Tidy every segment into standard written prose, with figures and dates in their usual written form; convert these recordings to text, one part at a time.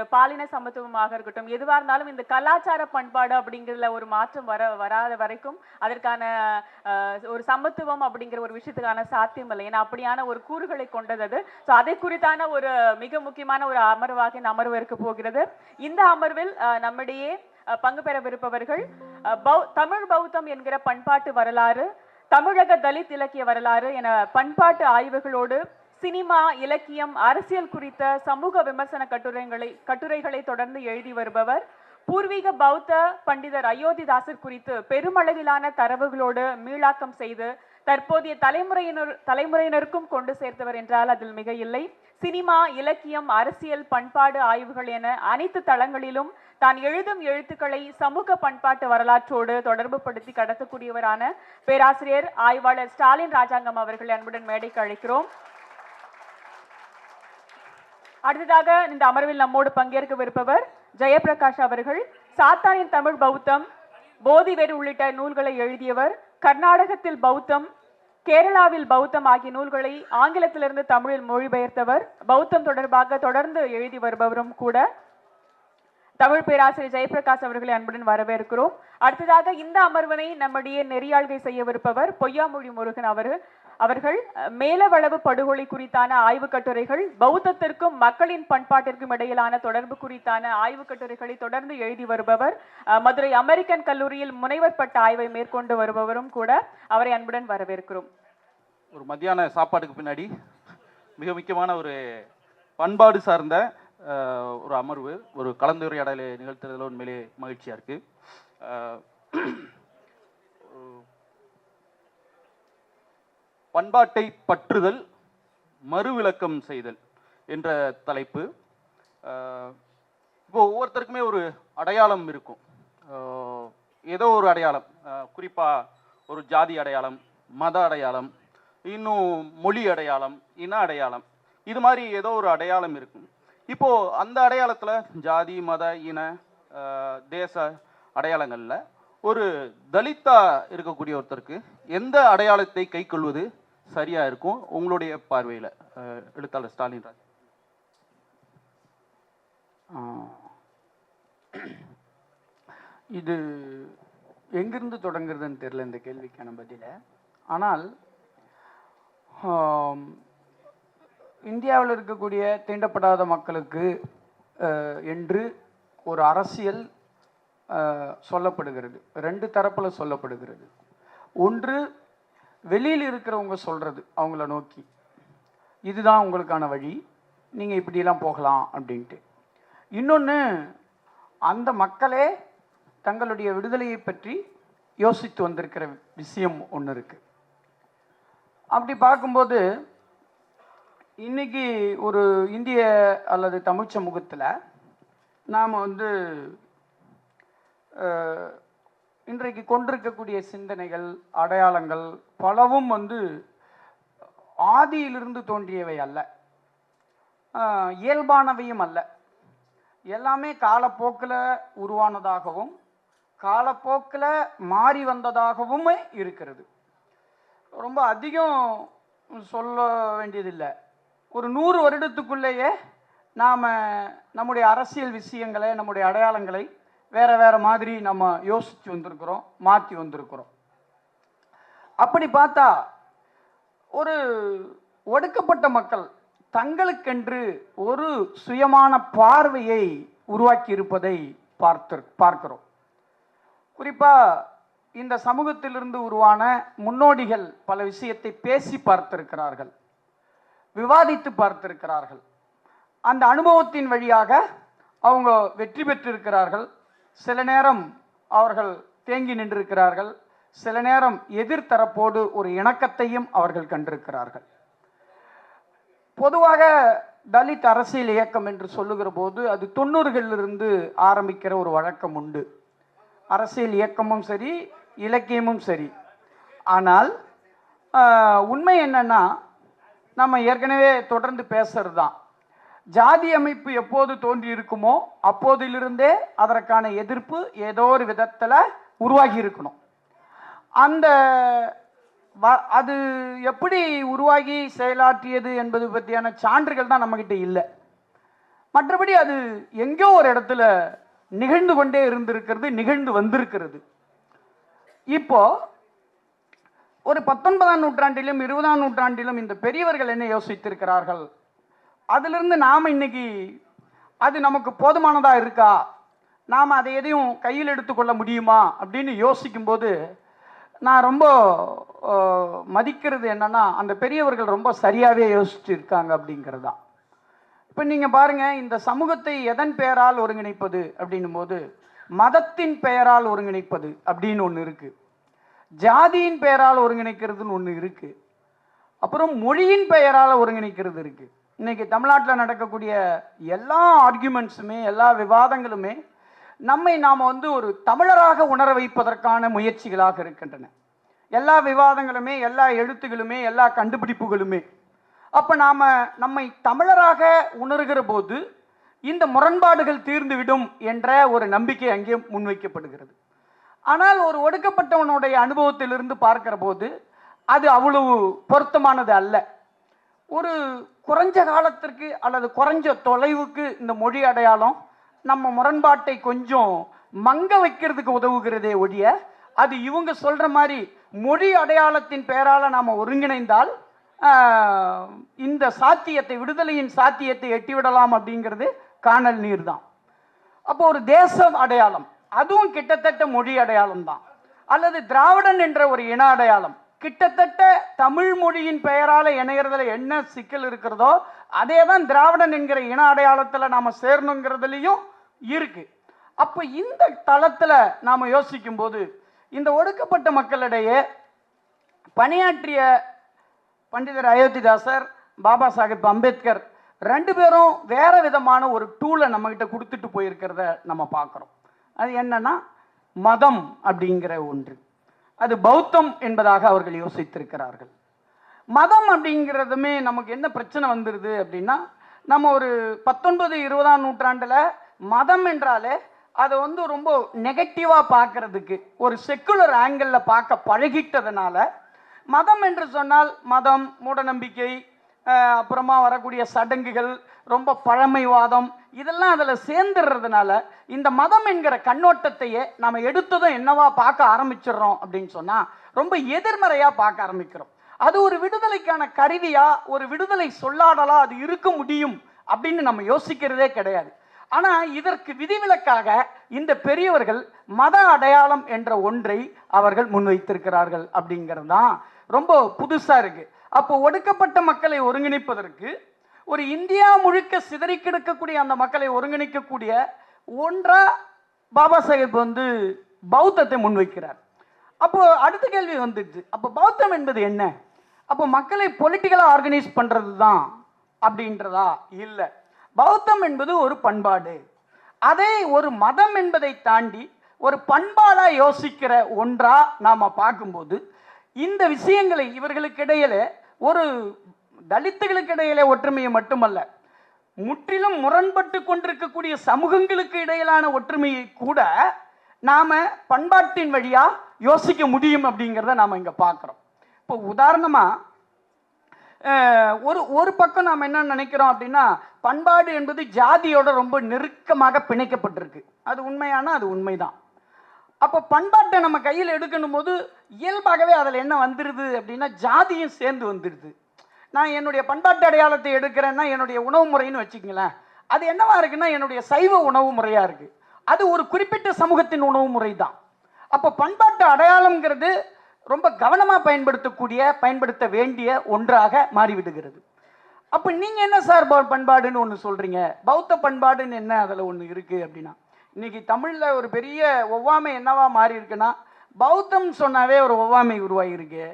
ஒரு பாலின சமத்துவமாக இருக்கட்டும், எதுவா இருந்தாலும் இந்த கலாச்சார பண்பாடு அப்படிங்கிறதுல ஒரு மாற்றம் வராத வரைக்கும் அதற்கான ஒரு சமத்துவம் அப்படிங்கிற ஒரு விஷயத்துக்கான சாத்தியம் இல்லை. ஏன்னா அப்படியான ஒரு கூறுகளை கொண்டது அது. ஸோ அதை குறித்தான ஒரு மிக முக்கியமான ஒரு அமர்வாக இந்த அமர்வு இருக்க போகிறது. இந்த அமர்வில் நம்மிடையே பங்கு பெறவிருப்பவர்கள் தமிழ் பௌத்தம் என்கிற பண்பாட்டு வரலாறு, தமிழக தலித் இலக்கிய வரலாறு என பண்பாட்டு ஆய்வுகளோடு சினிமா, இலக்கியம், அரசியல் குறித்த சமூக விமர்சன கட்டுரைகளை தொடர்ந்து எழுதி வருபவர், பூர்வீக பௌத்த பண்டிதர் அயோத்திதாசர் குறித்து பெருமளவிலான தரவுகளோடு மீளாக்கம் செய்து தற்போதைய தலைமுறையினருக்கும் கொண்டு சேர்த்தவர் என்றால் அதில் மிக இல்லை. சினிமா, இலக்கியம், அரசியல், பண்பாடு ஆய்வுகள் என அனைத்து தளங்களிலும் தான் எழுதும் எழுத்துக்களை சமூக பண்பாட்டு வரலாற்றோடு தொடர்பு படுத்தி கடத்தக்கூடியவரான பேராசிரியர் ஆய்வாளர் ஸ்டாலின் ராஜாங்கம் அவர்களை அன்புடன் மேடைக்கு அழைக்கிறோம். அடுத்ததாக இந்த அமர்வில் நம்மோடு பங்கேற்கவிருப்பவர் ஜெயபிரகாஷ் அவர்கள். சாத்தானின் தமிழ் பௌத்தம், போதிவேறு உள்ளிட்ட நூல்களை எழுதியவர். கர்நாடகத்தில் பௌத்தம், கேரளாவில் பௌத்தம் ஆகிய நூல்களை ஆங்கிலத்திலிருந்து தமிழில் மொழிபெயர்த்தவர். பௌத்தம் தொடர்பாக தொடர்ந்து எழுதி வருபவரும் கூட. தமிழ் பேராசிரியர் ஜெயபிரகாஷ் அவர்களை அன்புடன் வரவேற்கிறோம். அடுத்ததாக இந்த அமர்வினை நம்முடைய நெறியாள்கை செய்யவிருப்பவர் பொய்யாமொழி முருகன் அவர்கள் மேலவளவு படுகொலை குறித்தான ஆய்வு கட்டுரைகள், பௌத்தத்திற்கும் மக்களின் பண்பாட்டிற்கும் இடையிலான தொடர்பு குறித்தான ஆய்வு கட்டுரைகளை தொடர்ந்து எழுதி வருபவர். மதுரை அமெரிக்கன் கல்லூரியில் முனைவர் பட்ட ஆய்வை மேற்கொண்டு வருபவரும் கூட. அவரை அன்புடன் வரவேற்கிறோம். ஒரு மத்தியான சாப்பாட்டுக்கு பின்னாடி மிக முக்கியமான ஒரு பண்பாடு சார்ந்த ஒரு அமர்வு, ஒரு கலந்துரையாடலை நிகழ்த்துறதுல உண்மையிலே மகிழ்ச்சியா இருக்கு. பண்பாட்டை பற்றுதல், மறுவிளக்கம் செய்தல் என்ற தலைப்பு. இப்போ ஒவ்வொருத்தருக்குமே ஒரு அடையாளம் இருக்கும். ஏதோ ஒரு அடையாளம், குறிப்பாக ஒரு ஜாதி அடையாளம், மத அடையாளம், இன்னும் மொழி அடையாளம், இன அடையாளம், இது மாதிரி ஏதோ ஒரு அடையாளம் இருக்கும். இப்போ அந்த அடையாளத்தில் ஜாதி, மத, இன, தேச அடையாளங்களில் ஒரு தலித்தா இருக்கக்கூடிய ஒருத்தருக்கு எந்த அடையாளத்தை கை கொள்வது சரியா இருக்கும் உங்களுடைய பார்வையில்? எழுத்தாளர் ஸ்டாலின் ராஜ். இது எங்கிருந்து தொடங்குறதுன்னு தெரியல இந்த கேள்விக்கான பதில. ஆனால் இந்தியாவில் இருக்கக்கூடிய தீண்டப்படாத மக்களுக்கு என்று ஒரு அரசியல் சொல்லப்படுகிறது. ரெண்டு தரப்பில் சொல்லப்படுகிறது. ஒன்று, வெளியில் இருக்கிறவங்க சொல்கிறது அவங்கள நோக்கி, இதுதான் உங்களுக்கான வழி, நீங்கள் இப்படியெல்லாம் போகலாம் அப்படின்ட்டு. இன்னொன்று, அந்த மக்களே தங்களுடைய விடுதலையை பற்றி யோசித்து வந்திருக்கிற விஷயம் ஒன்று இருக்குது. அப்படி பார்க்கும்போது இன்னைக்கு ஒரு இந்திய அல்லது தமிழ் சமூகத்தில் நாம் இன்றைக்கு கொண்டிருக்கக்கூடிய சிந்தனைகள், அடையாளங்கள் பலவும் ஆதியிலிருந்து தோன்றியவை அல்ல, இயல்பானவையும் அல்ல. எல்லாமே காலப்போக்கில் உருவானதாகவும் காலப்போக்கில் மாறி வந்ததாகவும் இருக்கிறது. ரொம்ப அதிகம் சொல்ல வேண்டியதில்லை. ஒரு 100 வருடத்துக்குள்ளேயே நாம் நம்முடைய அரசியல் விஷயங்களை, நம்முடைய அடையாளங்களை வேறு வேறு மாதிரி நம்ம யோசித்து வந்திருக்கிறோம், மாற்றி வந்திருக்கிறோம். அப்படி பார்த்தா ஒரு ஒடுக்கப்பட்ட மக்கள் தங்களுக்கென்று ஒரு சுயமான பார்வையை உருவாக்கி இருப்பதை பார்க்கிறோம். குறிப்பாக இந்த சமூகத்திலிருந்து உருவான முன்னோடிகள் பல விஷயத்தை பேசி பார்த்திருக்கிறார்கள், விவாதித்து பார்த்திருக்கிறார்கள். அந்த அனுபவத்தின் வழியாக அவங்க வெற்றி பெற்றிருக்கிறார்கள். சில நேரம் அவர்கள் தேங்கி நின்றிருக்கிறார்கள், சில நேரம் எதிர்த்தரப்போடு ஒரு இணக்கத்தையும் அவர்கள் கண்டிருக்கிறார்கள். பொதுவாக தலித் அரசியல் இயக்கம் என்று சொல்லுகிற போது அது 90களிலிருந்து ஆரம்பிக்கிற ஒரு வழக்கம் உண்டு. அரசியல் இயக்கமும் சரி, இலக்கியமும் சரி. ஆனால் உண்மை என்னன்னா, நம்ம ஏற்கனவே தொடர்ந்து பேசுறது தான், ஜாதி அமைப்பு எப்போது தோன்றி இருக்குமோ அப்போதிலிருந்தே அதற்கான எதிர்ப்பு ஏதோ ஒரு விதத்தில் உருவாகி இருக்கணும். அது எப்படி உருவாகி செயலாற்றியது என்பது பற்றியான சான்றுகள் தான் நம்மகிட்ட இல்லை. மற்றபடி அது எங்கேயோ ஒரு இடத்துல நிகழ்ந்து கொண்டே இருந்திருக்கிறது, நிகழ்ந்து வந்திருக்கிறது. இப்போ ஒரு 19ஆம் நூற்றாண்டிலும் 20ஆம் நூற்றாண்டிலும் இந்த பெரியவர்கள் என்ன யோசித்திருக்கிறார்கள், அதிலிருந்து நாம் இன்னைக்கு அது நமக்கு போதுமானதா இருக்கா, நாம் அதை எதையும் கையில் எடுத்துக்கொள்ள முடியுமா அப்படின்னு யோசிக்கும்போது நான் ரொம்ப மதிக்கிறது என்னன்னா, அந்த பெரியவர்கள் ரொம்ப சரியாகவே யோசிச்சு இருக்காங்க அப்படிங்கிறது தான். இப்போ நீங்கள் பாருங்க, இந்த சமூகத்தை எதன் பெயரால் ஒருங்கிணைப்பது அப்படின்னும் போது மதத்தின் பெயரால் ஒருங்கிணைப்பது அப்படின்னு ஒன்று இருக்கு, ஜாதியின் பெயரால் ஒருங்கிணைக்கிறதுன்னு ஒன்று இருக்கு, அப்புறம் மொழியின் பெயரால் ஒருங்கிணைக்கிறது இருக்கு. இன்னைக்கு தமிழ்நாட்டில் நடக்கக்கூடிய எல்லா ஆர்கியூமெண்ட்ஸுமே, எல்லா விவாதங்களுமே நாம் ஒரு தமிழராக உணர வைப்பதற்கான முயற்சிகளாக இருக்கின்றன. எல்லா விவாதங்களுமே, எல்லா எழுத்துகளுமே, எல்லா கண்டுபிடிப்புகளுமே. அப்போ நம்மை தமிழராக உணர்கிற போது இந்த முரண்பாடுகள் தீர்ந்துவிடும் என்ற ஒரு நம்பிக்கை அங்கே முன்வைக்கப்படுகிறது. ஆனால் ஒரு ஒடுக்கப்பட்டவனுடைய அனுபவத்திலிருந்து பார்க்கிற போது அது அவ்வளவு பொருத்தமானது அல்ல. ஒரு குறைஞ்ச காலத்திற்கு அல்லது குறைஞ்ச தொலைவுக்கு இந்த மொழி அடையாளம் நம்ம முரண்பாட்டை கொஞ்சம் மங்க வைக்கிறதுக்கு உதவுகிறதே ஒழிய, அது இவங்க சொல்ற மாதிரி மொழி அடையாளத்தின் பெயரால் நாம் ஒருங்கிணைந்தால் இந்த சாத்தியத்தை, விடுதலையின் சாத்தியத்தை எட்டிவிடலாம் அப்படிங்கிறது காணல் நீர் தான். அப்போ ஒரு தேச அடையாளம், அதுவும் கிட்டத்தட்ட மொழி அடையாளம் தான். அல்லது திராவிடன் என்ற ஒரு இன அடையாளம் கிட்டத்தட்ட தமிழ் மொழியின் பெயரால இணையறதுல என்ன சிக்கல் இருக்கிறதோ அதே தான் திராவிடன் என்கிற இன அடையாளத்தில் நாம சேரணுங்கிறதுலையும் இருக்கு. அப்போ இந்த தளத்தில் நாம யோசிக்கும் போது இந்த ஒடுக்கப்பட்ட மக்களிடையே பணியாற்றிய பண்டிதர் அயோத்திதாசர், பாபா சாஹேப் அம்பேத்கர் ரெண்டு பேரும் வேற விதமான ஒரு டூலை நம்மகிட்ட கொடுத்துட்டு போயிருக்கிறத நம்ம பார்க்குறோம். அது என்னன்னா மதம் அப்படிங்கிற ஒன்று. அது பௌத்தம் என்பதாக அவர்கள் யோசித்திருக்கிறார்கள். மதம் அப்படிங்கிறதுமே நமக்கு என்ன பிரச்சனை வந்துடுது அப்படின்னா, நம்ம ஒரு 19, 20ஆம் நூற்றாண்டில் மதம் என்றாலே அதை ரொம்ப நெகட்டிவாக பார்க்கறதுக்கு ஒரு செக்குலர் ஆங்கிளில் பார்க்க பழகிட்டதுனால, மதம் என்று சொன்னால் மதம், மூடநம்பிக்கை, அப்புறமா வரக்கூடிய சடங்குகள், ரொம்ப பழமைவாதம், இதெல்லாம் அதில் சேர்ந்துடுறதுனால இந்த மதம் என்கிற கண்ணோட்டத்தையே நாம் எடுத்ததும் என்னவா பார்க்க ஆரம்பிச்சிடுறோம் அப்படின்னு சொன்னால் ரொம்ப எதிர்மறையாக பார்க்க ஆரம்பிக்கிறோம். அது ஒரு விடுதலைக்கான கருவியா, ஒரு விடுதலை சொல்லாடலா அது இருக்க முடியும் அப்படின்னு நம்ம யோசிக்கிறதே கிடையாது. ஆனால் இதற்கு விதிவிலக்காக இந்த பெரியவர்கள் மத அடையாளம் என்ற ஒன்றை அவர்கள் முன்வைத்திருக்கிறார்கள் அப்படிங்கிறது தான் ரொம்ப புதுசாக இருக்கு. அப்போ ஒடுக்கப்பட்ட மக்களை ஒருங்கிணைப்பதற்கு, ஒரு இந்தியா முழுக்க சிதறி கிடக்கக்கூடிய அந்த மக்களை ஒருங்கிணைக்கக்கூடிய ஒன்றா பாபா சாஹேப் பௌத்தத்தை முன்வைக்கிறார். அப்போ அடுத்த கேள்வி வந்துடுச்சு, அப்போ பௌத்தம் என்பது என்ன? அப்போ மக்களை பொலிட்டிக்கலாக ஆர்கனைஸ் பண்ணுறது தான் அப்படின்றதா? இல்லை, பௌத்தம் என்பது ஒரு பண்பாடு. அதை ஒரு மதம் என்பதை தாண்டி ஒரு பண்பாடாக யோசிக்கிற ஒன்றா நாம் பார்க்கும்போது இந்த விஷயங்களை இவர்களுக்கு இடையில, ஒரு தலித்துகளுக்கு இடையிலே ஒற்றுமையை மட்டுமல்ல, முற்றிலும் முரண்பட்டு கொண்டிருக்கக்கூடிய சமூகங்களுக்கு இடையிலான ஒற்றுமையை கூட நாம பண்பாட்டின் வழியா யோசிக்க முடியும் அப்படிங்கிறத நாம இங்க பார்க்கிறோம். இப்போ உதாரணமா ஒரு பக்கம் நாம் என்ன நினைக்கிறோம் அப்படின்னா, பண்பாடு என்பது ஜாதியோட ரொம்ப நெருக்கமாக பிணைக்கப்பட்டிருக்கு. அது உண்மையானா அது உண்மைதான். அப்போ பண்பாட்டை நம்ம கையில் எடுக்கணும் போது இயல்பாகவே அதில் என்ன வந்துடுது அப்படின்னா, ஜாதியும் சேர்ந்து வந்துடுது. நான் என்னுடைய பண்பாட்டு அடையாளத்தை எடுக்கிறேன்னா என்னுடைய உணவு முறைன்னு வச்சுக்கங்களேன், அது என்னவா இருக்குன்னா என்னுடைய சைவ உணவு முறையாக இருக்குது. அது ஒரு குறிப்பிட்ட சமூகத்தின் உணவு முறை தான். அப்போ பண்பாட்டு அடையாளம்ங்கிறது ரொம்ப கவனமாக பயன்படுத்த வேண்டிய ஒன்றாக மாறிவிடுகிறது. அப்போ நீங்கள் என்ன சார் பண்பாடுன்னு ஒன்று சொல்கிறீங்க, பௌத்த பண்பாடுன்னு என்ன அதில் ஒன்று இருக்குது அப்படின்னா, இன்னைக்கு தமிழில் ஒரு பெரிய ஒவ்வாமை என்னவா மாறி இருக்குன்னா, பௌத்தம் சொன்னாவே ஒரு ஒவ்வாமை உருவாகிருக்கு.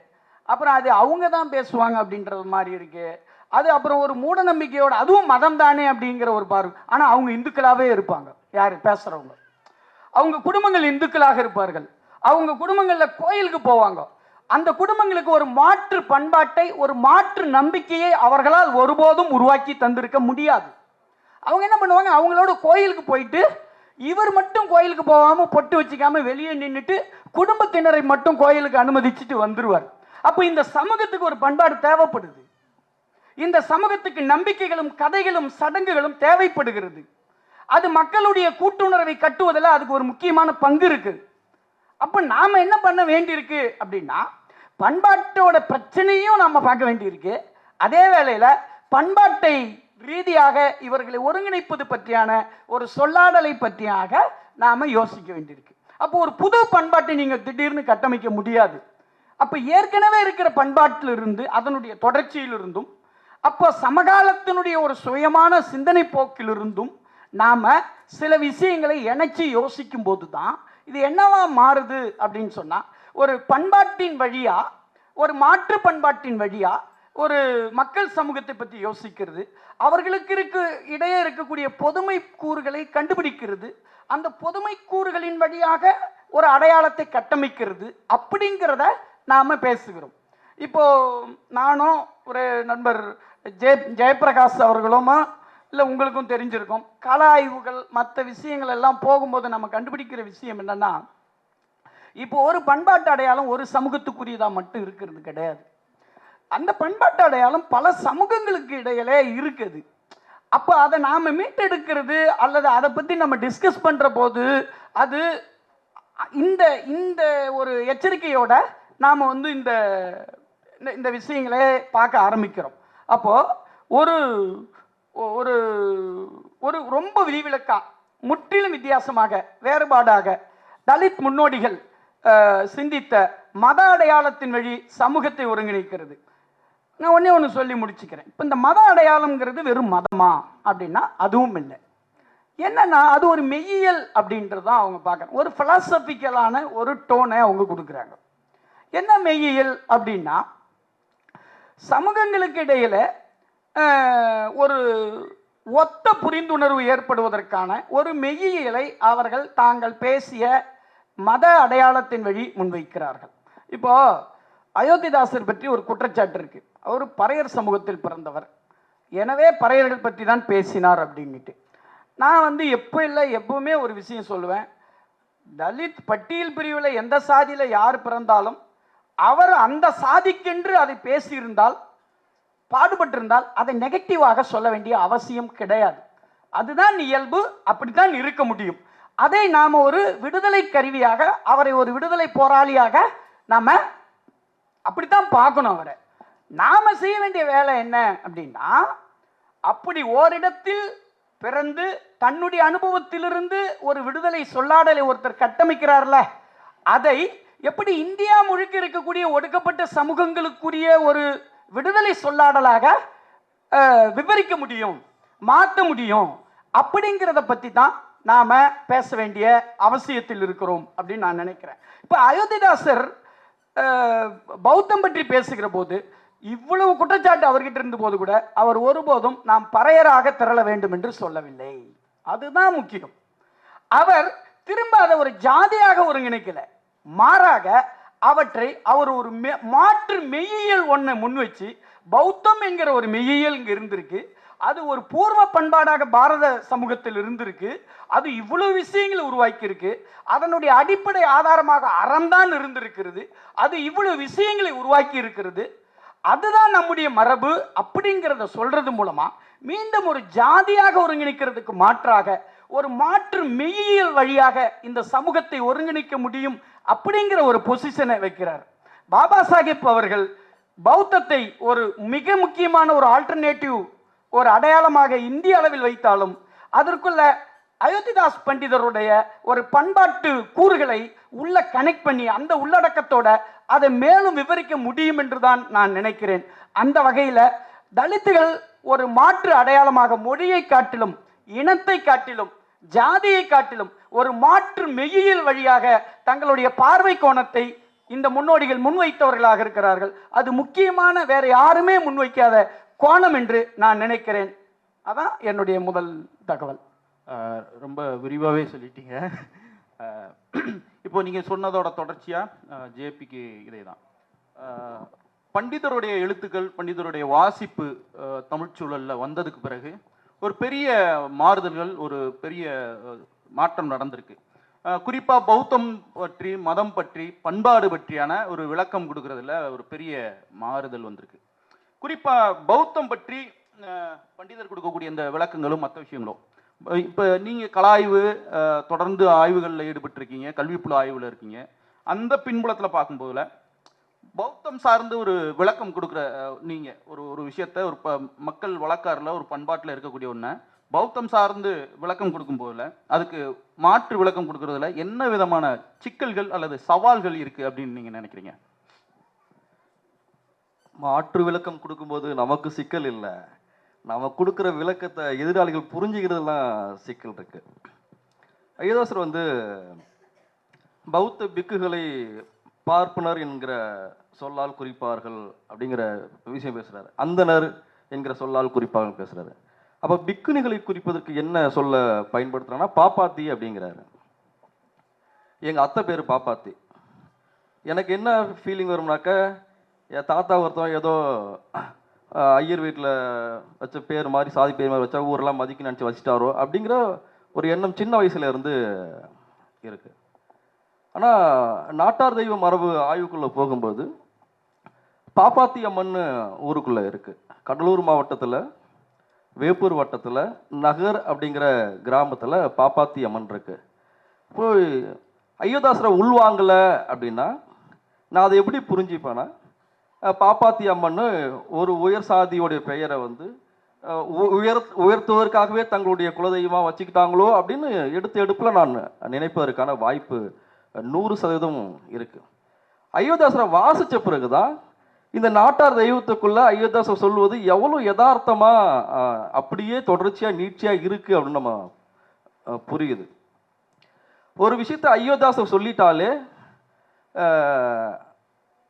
அப்புறம் அது அவங்க தான் பேசுவாங்க அப்படின்றது மாதிரி இருக்கு. அது அப்புறம் ஒரு மூட நம்பிக்கையோட, அதுவும் மதம் தானே அப்படிங்கிற ஒரு பார்வை. ஆனால் அவங்க இந்துக்களாகவே இருப்பாங்க. யார் பேசுகிறவங்க, அவங்க குடும்பங்கள் இந்துக்களாக இருப்பார்கள். அவங்க குடும்பங்களில் கோயிலுக்கு போவாங்க. அந்த குடும்பங்களுக்கு ஒரு மாற்று பண்பாட்டை, ஒரு மாற்று நம்பிக்கையை அவர்களால் ஒருபோதும் உருவாக்கி தந்திருக்க முடியாது. அவங்க என்ன பண்ணுவாங்க, அவங்களோட கோயிலுக்கு போயிட்டு இவர் மட்டும் கோயிலுக்கு போகாமல் பொட்டு வச்சுக்காம வெளியே நின்றுட்டு குடும்பத்தினரை மட்டும் கோயிலுக்கு அனுமதிச்சுட்டு வந்துடுவார். அப்போ இந்த சமூகத்துக்கு ஒரு பண்பாடு தேவைப்படுது. இந்த சமூகத்துக்கு நம்பிக்கைகளும் கதைகளும் சடங்குகளும் தேவைப்படுகிறது. அது மக்களுடைய கூட்டுணர்வை கட்டுவதில் அதுக்கு ஒரு முக்கியமான பங்கு இருக்கு. அப்ப நாம என்ன பண்ண வேண்டியிருக்கு அப்படின்னா, பண்பாட்டோட பிரச்சனையும் நாம பார்க்க வேண்டியிருக்கு. அதே வேளையில பண்பாட்டை ரீதியாக இவர்களை ஒருங்கிணைப்பது பற்றியான ஒரு சொல்லாடலை பற்றியாக நாம யோசிக்க வேண்டியிருக்கு. அப்போ ஒரு புது பண்பாட்டை நீங்க திடீர்னு கட்டமைக்க முடியாது. அப்ப ஏற்கனவே இருக்கிற பண்பாட்டிலிருந்து அதனுடைய தொடர்ச்சியிலிருந்தும் அப்போ சமகாலத்தினுடைய ஒரு சுயமான சிந்தனை போக்கிலிருந்தும் நாம சில விஷயங்களை இணைச்சு யோசிக்கும் போது தான் இது என்னவா மாறுது அப்படின்னு சொன்னா, ஒரு பண்பாட்டின் வழியா, ஒரு மாற்று பண்பாட்டின் வழியா ஒரு மக்கள் சமூகத்தை பற்றி யோசிக்கிறது, அவர்களுக்கு இடையே இருக்கக்கூடிய பொதுமை கூறுகளை கண்டுபிடிக்கிறது, அந்த பொதுமை கூறுகளின் வழியாக ஒரு அடையாளத்தை கட்டமைக்கிறது அப்படிங்கிறத நாம பேசுகிறோம். இப்போ நானும் ஒரு நண்பர் ஜெயபிரகாஷ் அவர்களும், இல்லை உங்களுக்கும் தெரிஞ்சிருக்கும், கள ஆய்வுகள் மற்ற விஷயங்கள் எல்லாம் போகும்போது நம்ம கண்டுபிடிக்கிற விஷயம் என்னன்னா, இப்போ ஒரு பண்பாட்டு அடையாளம் ஒரு சமூகத்துக்குரியதா மட்டும் இருக்கிறது கிடையாது. அந்த பண்பாட்டு அடையாளம் பல சமூகங்களுக்கு இடையிலே இருக்குது. அப்போ அதை நாம மீட்டெடுக்கிறது அல்லது அதை பற்றி நம்ம டிஸ்கஸ் பண்ற போது அது இந்த இந்த ஒரு எச்சரிக்கையோட நாம வந்து இந்த இந்த விஷயங்களே பார்க்க ஆரம்பிக்கிறோம். அப்போ ஒரு ஒரு ஒரு ரொம்ப விதிவிலக்கா முற்றிலும் வித்தியாசமாக வேறுபாடாக தலித் முன்னோடிகள் சிந்தித்த மத அடையாளத்தின் வழி சமூகத்தை ஒருங்கிணைக்கிறது. நான் ஒன்று சொல்லி முடிச்சுக்கிறேன். இப்போ இந்த மத அடையாளம்ங்கிறது வெறும் மதமா அப்படின்னா அதுவும் இல்லை. என்னன்னா அது ஒரு மெய்யியல் அப்படின்றது தான் அவங்க பார்க்குறாங்க. ஒரு பிலாசபிக்கலான ஒரு டோனை அவங்க கொடுக்குறாங்க. என்ன மெய்யியல் அப்படின்னா, சமூகங்களுக்கு இடையில ஒரு ஒத்த புரிந்துணர்வு ஏற்படுவதற்கான ஒரு மெய்யியலை அவர்கள் தாங்கள் பேசிய மத அடையாளத்தின் வழி முன்வைக்கிறார்கள். இப்போ அயோத்திதாசர் பற்றி ஒரு குற்றச்சாட்டு இருக்கு. அவர் பறையர் சமூகத்தில் பிறந்தவர், எனவே பறையர்கள் பற்றி தான் பேசினார் அப்படின்ட்டு. நான் வந்து எப்பவுமே ஒரு விஷயம் சொல்லுவேன், தலித் பட்டியல் பிரிவில் எந்த சாதியில் யார் பிறந்தாலும் அவர் அந்த சாதிக்கென்று அதை பேசியிருந்தால், பாடுபட்டிருந்தால் அதை நெகட்டிவாக சொல்ல வேண்டிய அவசியம் கிடையாது. அதுதான் இயல்பு, அப்படித்தான் இருக்க முடியும். அதை நாம ஒரு விடுதலை கருவியாக, அவரை ஒரு விடுதலை போராளியாக நாம அப்படித்தான் பார்க்கணும். அவரை நாம செய்ய வேண்டிய வேலை என்ன அப்படின்னா, அப்படி ஓரிடத்தில் பிறந்து தன்னுடைய அனுபவத்திலிருந்து ஒரு விடுதலை சொல்லாடலை ஒருத்தர் கட்டமைக்கிறார்ல, அதை எப்படி இந்தியா முழுக்க இருக்கக்கூடிய ஒடுக்கப்பட்ட சமூகங்களுக்குரிய ஒரு விடுதலை சொல்லாடலாக விவரிக்க முடியும், மாற்ற முடியும் அப்படிங்கிறத பற்றி தான் நாம பேச வேண்டிய அவசியத்தில் இருக்கிறோம் அப்படின்னு நான் நினைக்கிறேன். இப்போ அயோத்திதாசர் பௌத்தம் பற்றி பேசுகிற போது இவ்வளவு குற்றச்சாட்டு அவர்கிட்ட இருந்த போது கூட அவர் ஒருபோதும் நாம் பறையராக திரள வேண்டும் என்று சொல்லவில்லை. அதுதான் முக்கியம். அவர் திரும்ப அதை ஒரு ஜாதியாக ஒருங்கிணைக்கல, மாறாக அவற்றை அவர் ஒரு மாற்று மெய்யியல் ஒன்றை முன்வச்சு, பௌத்தம் என்கிற ஒரு மெய்யியல் இங்க இருந்திருக்கு, அது ஒரு பூர்வ பண்பாடாக பாரத சமூகத்தில் இருந்திருக்கு, அது இவ்வளவு விஷயங்களை உருவாக்கி இருக்கு, அதனுடைய அடிப்படை ஆதாரமாக அறம்தான் இருந்திருக்கிறது, அது இவ்வளவு விஷயங்களை உருவாக்கி இருக்கிறது, அதுதான் நம்முடைய மரபு அப்படிங்கிறத சொல்றது மூலமா மீண்டும் ஒரு ஜாதியாக ஒருங்கிணைக்கிறதுக்கு மாற்றாக ஒரு மாற்று மெய்யியல் வழியாக இந்த சமூகத்தை ஒருங்கிணைக்க முடியும் அப்படிங்கிற ஒரு பொசிஷனை வைக்கிறார். பாபா சாஹிப் அவர்கள் பௌத்தத்தை ஒரு மிக முக்கியமான ஒரு ஆல்டர்னேட்டிவ் ஒரு அடையாளமாக இந்திய அளவில் வைத்தாலும் அதற்குள்ள அயோத்திதாஸ் பண்டிதருடைய ஒரு பண்பாட்டு கூறுகளை உள்ள கனெக்ட் பண்ணி அந்த உள்ளடக்கத்தோட அதை மேலும் விவரிக்க முடியும் என்றுதான் நான் நினைக்கிறேன். அந்த வகையில் தலித்துகள் ஒரு மாற்று அடையாளமாக மொழியை காட்டிலும், இனத்தை காட்டிலும், ஜாதியை காட்டிலும் ஒரு மாற்று மெய்யியல் வழியாக தங்களுடைய பார்வை கோணத்தை இந்த முன்னோடிகள் முன்வைத்தவர்களாக இருக்கிறார்கள். அது முக்கியமான வேற யாருமே முன்வைக்காத கோணம் என்று நான் நினைக்கிறேன். அதான் என்னுடைய முதல் தகவல். ரொம்ப விரிவாகவே சொல்லிட்டீங்க. இப்போ நீங்கள் சொன்னதோட தொடர்ச்சியாக ஜேபிக்கு இதே தான். பண்டிதருடைய எழுத்துக்கள், பண்டிதருடைய வாசிப்பு தமிழ்ச்சூழலில் வந்ததுக்கு பிறகு ஒரு பெரிய மாறுதல்கள், ஒரு பெரிய மாற்றம் நடந்திருக்கு. குறிப்பாக பௌத்தம் பற்றி, மதம் பற்றி, பண்பாடு பற்றியான ஒரு விளக்கம் கொடுக்கறதுல ஒரு பெரிய மாறுதல் வந்திருக்கு. குறிப்பாக பௌத்தம் பற்றி பண்டிதர் கொடுக்கக்கூடிய இந்த விளக்கங்களும் மற்ற விஷயங்களும் இப்போ நீங்கள் கலாய்வு தொடர்ந்து ஆய்வுகளில் ஈடுபட்டிருக்கீங்க, கல்விப்புல ஆய்வில் இருக்கீங்க. அந்த பின்புலத்தில் பார்க்கும்போதுல பௌத்தம் சார்ந்து ஒரு விளக்கம் கொடுக்குற நீங்கள் ஒரு விஷயத்த ஒரு மக்கள் வழக்காரில் ஒரு பண்பாட்டில் இருக்கக்கூடிய ஒன்று பௌத்தம் சார்ந்து விளக்கம் கொடுக்கும்போதுல அதுக்கு மாற்று விளக்கம் கொடுக்கறதுல என்ன விதமான சிக்கல்கள் அல்லது சவால்கள் இருக்குது அப்படின்னு நீங்கள் நினைக்கிறீங்க? மாற்று விளக்கம் கொடுக்கும்போது நமக்கு சிக்கல் இல்லை, நம்ம கொடுக்குற விளக்கத்தை எதிராளிகள் புரிஞ்சுக்கிறதுலாம் சிக்கல் இருக்கு. ஐயதாசர் வந்து பௌத்த பிக்குகளை பார்ப்பனர் என்கிற சொல்லால் குறிப்பார்கள் அப்படிங்கிற விஷயம் பேசுறாரு. அந்தனர் என்கிற சொல்லால் குறிப்பார்கள் பேசுறாரு. அப்போ பிக்குணிகளை குறிப்பதற்கு என்ன சொல்ல பயன்படுத்துறாங்கன்னா பாப்பாத்தி அப்படிங்கிறாரு. எங்க அத்தை பேர் பாப்பாத்தி. எனக்கு என்ன ஃபீலிங் வரும்னாக்க என் தாத்தா ஒருத்தவன் ஏதோ ஐயர் வீட்டில் வச்ச பேர் மாதிரி சாதி பேர் மாதிரி வச்சா ஊரெல்லாம் மதிக்க நினச்சி வச்சுட்டாரோ அப்படிங்கிற ஒரு எண்ணம் சின்ன வயசுல இருந்து இருக்கு. ஆனால் நாட்டார் தெய்வ மரபு ஆய்வுக்குள்ளே போகும்போது பாப்பாத்தி அம்மன் ஊருக்குள்ளே இருக்கு. கடலூர் மாவட்டத்தில் வேப்பூர் வட்டத்தில் நகர் அப்படிங்கிற கிராமத்தில் பாப்பாத்தி அம்மன் இருக்கு. இப்போ ஐயதாசரை உள்வாங்கலை அப்படின்னா நான் அதை எப்படி புரிஞ்சுப்பேன்னா பாப்பாத்தி அம்மன் ஒரு உயர் சாதியோடைய பெயரை வந்து உயர்த்துவதற்காகவே தங்களுடைய குலதெய்வமாக வச்சுக்கிட்டாங்களோ அப்படின்னு எடுப்பில் நான் நினைப்பதற்கான வாய்ப்பு 100% இருக்கு. ஐயோதாசரை வாசித்த பிறகுதான் இந்த நாட்டார் தெய்வத்துக்குள்ள ஐயோதாசர் சொல்வது எவ்வளோ யதார்த்தமா அப்படியே தொடர்ச்சியா நீட்சியா இருக்கு அப்படின்னு நம்ம புரியுது. ஒரு விஷயத்தை ஐயோதாசர் சொல்லிட்டாலே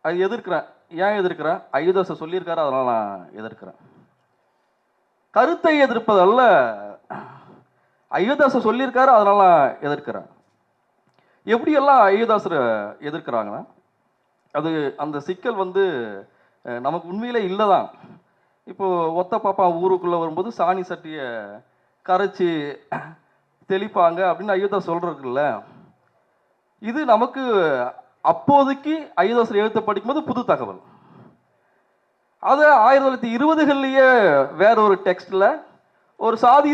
அது எதிர்க்கிறேன். ஏன் எதிர்க்கிறேன்? ஐயோதாசர் சொல்லியிருக்காரு, அதனால நான் எதிர்க்கிறேன். கருத்தை எதிர்ப்பதல்ல, ஐயோதாசர் சொல்லியிருக்காரு அதனால நான் எதிர்க்கிறேன். எப்படியெல்லாம் ஐயோதாசரை எதிர்க்கிறாங்கன்னா அது அந்த சிக்கல் வந்து நமக்கு உண்மையிலே இல்லைதான். இப்போ ஒத்த பாப்பா ஊருக்குள்ளே வரும்போது சாணி சட்டியை கரைச்சி தெளிப்பாங்க அப்படின்னு ஐயோதாசர் சொல்றதுக்குல்ல, இது நமக்கு அப்போதைக்கு ஐயோதாசர் எழுத்த படிக்கும்போது புது தகவல். அது 1920களிலேயே வேற ஒரு டெக்ஸ்ட்ல ஒரு சாதி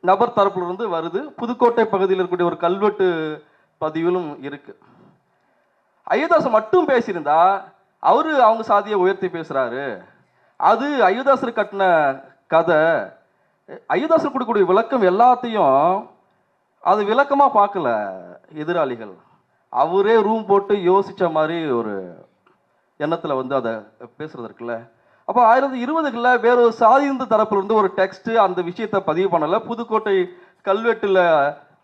நபர் தரப்புல இருந்து வருது. புதுக்கோட்டை பகுதியில் இருக்கக்கூடிய ஒரு கல்வெட்டு பதிவிலும் இருக்கு. ஐயோதாசர் மட்டும் பேசியிருந்தா அவரு அவங்க சாதியை உயர்த்தி பேசுறாரு, அது ஐயோதாசர் கட்டின கதை. ஐயோதாசர் கொடுக்கக்கூடிய விளக்கம் எல்லாத்தையும் அது விளக்கமா பார்க்கல எதிராளிகள். அவரே ரூம் போட்டு யோசிச்ச மாதிரி ஒரு எண்ணத்துல வந்து அதை பேசுறது இருக்குல்ல. அப்போ 1920களில் வேற ஒரு சாதிந்த தரப்புல இருந்து ஒரு டெக்ஸ்ட் அந்த விஷயத்தை பதிவு பண்ணல. புதுக்கோட்டை கல்வெட்டுல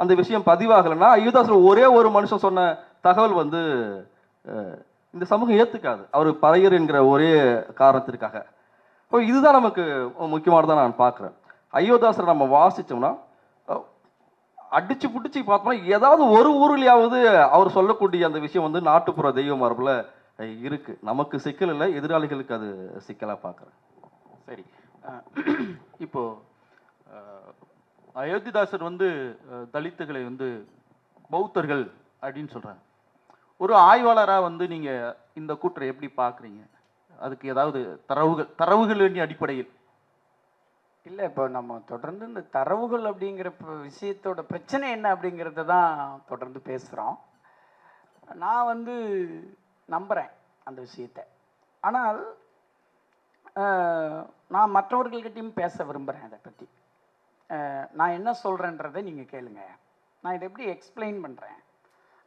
அந்த விஷயம் பதிவாகலைன்னா ஐயோதாசர் ஒரே ஒரு மனுஷன் சொன்ன தகவல் வந்து இந்த சமூகம் ஏத்துக்காது, அவர் பறையர் என்கிற ஒரே காரணத்திற்காக. இப்போ இதுதான் நமக்கு முக்கியமானதான் நான் பார்க்குறேன். ஐயோதாசரை நம்ம வாசிச்சோம்னா அடிச்சு புடிச்சு பார்த்தோம்னா ஏதாவது ஒரு ஊர்லயாவது அவர் சொல்லக்கூடிய அந்த விஷயம் வந்து நாட்டுப்புற தெய்வ மரபுல இருக்கு. நமக்கு சிக்கல் இல்லை, எதிராளிகளுக்கு அது சிக்கலா பார்க்குறேன். சரி, இப்போ அயோத்திதாசர் வந்து தலித்துகளை வந்து பௌத்தர்கள் அப்படின்னு சொல்றாங்க. ஒரு ஆய்வாளராக வந்து நீங்க இந்த கூற்றை எப்படி பார்க்குறீங்க? அதுக்கு ஏதாவது தரவுகளின் அடிப்படையில்? இல்லை, இப்போ நம்ம தொடர்ந்து இந்த தரவுகள் அப்படிங்கிற விஷயத்தோட பிரச்சனை என்ன அப்படிங்கிறத தான் தொடர்ந்து பேசுகிறோம். நான் வந்து நம்புகிறேன் அந்த விஷயத்தை. ஆனால் நான் மற்றவர்கள்கிட்டையும் பேச விரும்புகிறேன் அதை பற்றி. நான் என்ன சொல்கிறேன்றதை நீங்கள் கேளுங்க. நான் இதை எப்படி எக்ஸ்பிளைன் பண்ணுறேன்,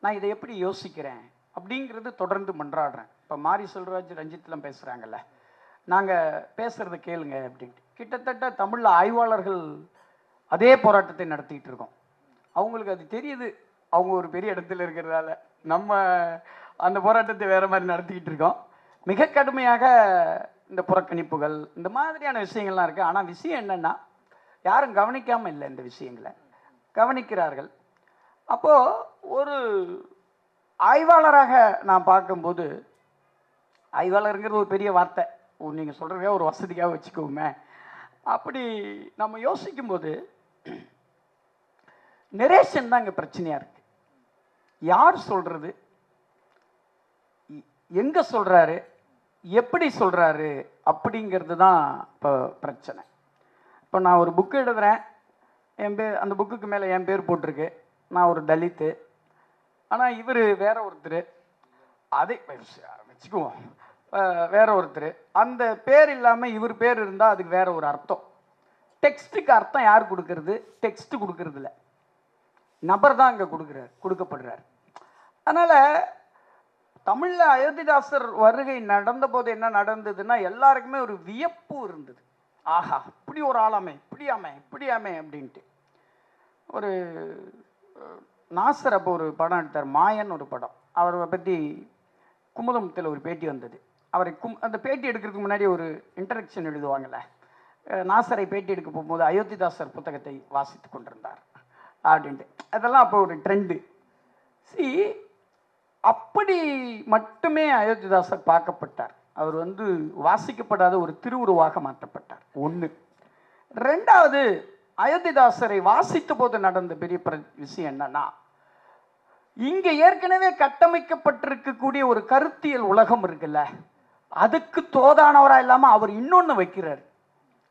நான் இதை எப்படி யோசிக்கிறேன் அப்படிங்கிறது தொடர்ந்து மன்றாடுறேன். இப்போ மாரி செல்வராஜ் ரஞ்சித்லாம் பேசுகிறாங்கல்ல, நாங்கள் பேசுகிறத கேளுங்க அப்படின்ட்டு. கிட்டத்தட்ட தமிழில் ஆய்வாளர்கள் அதே போராட்டத்தை நடத்திக்கிட்டு இருக்கோம். அவங்களுக்கு அது தெரியுது, அவங்க ஒரு பெரிய இடத்துல இருக்கிறதால. நம்ம அந்த போராட்டத்தை வேறு மாதிரி நடத்திக்கிட்டு இருக்கோம். மிக கடுமையாக இந்த புறக்கணிப்புகள் இந்த மாதிரியான விஷயங்கள்லாம் இருக்குது. ஆனால் விஷயம் என்னென்னா யாரும் கவனிக்காமல் இல்லை, இந்த விஷயங்களை கவனிக்கிறார்கள். அப்போது ஒரு ஆய்வாளராக நான் பார்க்கும்போது, ஆய்வாளருங்கிறது ஒரு பெரிய வார்த்தை, நீங்கள் சொல்கிறதே ஒரு வசதிக்காக வச்சுக்கோமே. அப்படி நம்ம யோசிக்கும்போது நெரேஷன் தான் இங்கே பிரச்சனையாக இருக்குது. யார் சொல்கிறது, எங்கே சொல்கிறாரு, எப்படி சொல்கிறாரு அப்படிங்கிறது தான் இப்போ பிரச்சனை. இப்போ நான் ஒரு புக்கு எழுதுகிறேன், என் பேர் அந்த புக்குக்கு மேலே என் பேர் போட்டிருக்கு, நான் ஒரு தலித்து. ஆனால் இவர் வேற ஒருத்தர், அதை வச்சுக்குவோம், வேற ஒருத்தர். அந்த பேர் இல்லாமல் இவர் பேர் இருந்தால் அதுக்கு வேற ஒரு அர்த்தம். டெக்ஸ்ட்டுக்கு அர்த்தம் யார் கொடுக்கறது? டெக்ஸ்ட் கொடுக்கறது இல்லை, நபர் தான் அங்கே கொடுக்கப்படுறார். அதனால் தமிழில் அயோத்திதாசர் வருகை நடந்த போது என்ன நடந்ததுன்னா, எல்லாருக்குமே ஒரு வியப்பு இருந்தது. ஆஹா, இப்படி ஒரு ஆளாமே, இப்படியாமே அப்படின்ட்டு. ஒரு நாசர் அப்போ ஒரு படம் எடுத்தார், மாயன் ஒரு படம். அவரை பற்றி குமுதத்தில் ஒரு பேட்டி வந்தது. அவரை அந்த பேட்டி எடுக்கிறதுக்கு முன்னாடி ஒரு இன்ட்ரடக்ஷன் எழுதுவாங்கள்ல, நாசரை பேட்டி எடுக்க போகும்போது அயோத்திதாசர் புத்தகத்தை வாசித்து கொண்டிருந்தார் அப்படின்ட்டு. அதெல்லாம் அப்போ ஒரு ட்ரெண்டு. அப்படி மட்டுமே அயோத்திதாசர் பார்க்கப்பட்டார். அவர் வாசிக்கப்படாத ஒரு திருவுருவாக மாற்றப்பட்டார். ஒன்று. ரெண்டாவது, அயோத்திதாசரை வாசித்த போது நடந்த பெரிய விஷயம் என்னன்னா, இங்க ஏற்கனவே கட்டமைக்கப்பட்டிருக்கக்கூடிய ஒரு கருத்தியல் உலகம் இருக்குல்ல, அதுக்கு தோதானவரா இல்லாம அவர் இன்னொன்னு வைக்கிறார்.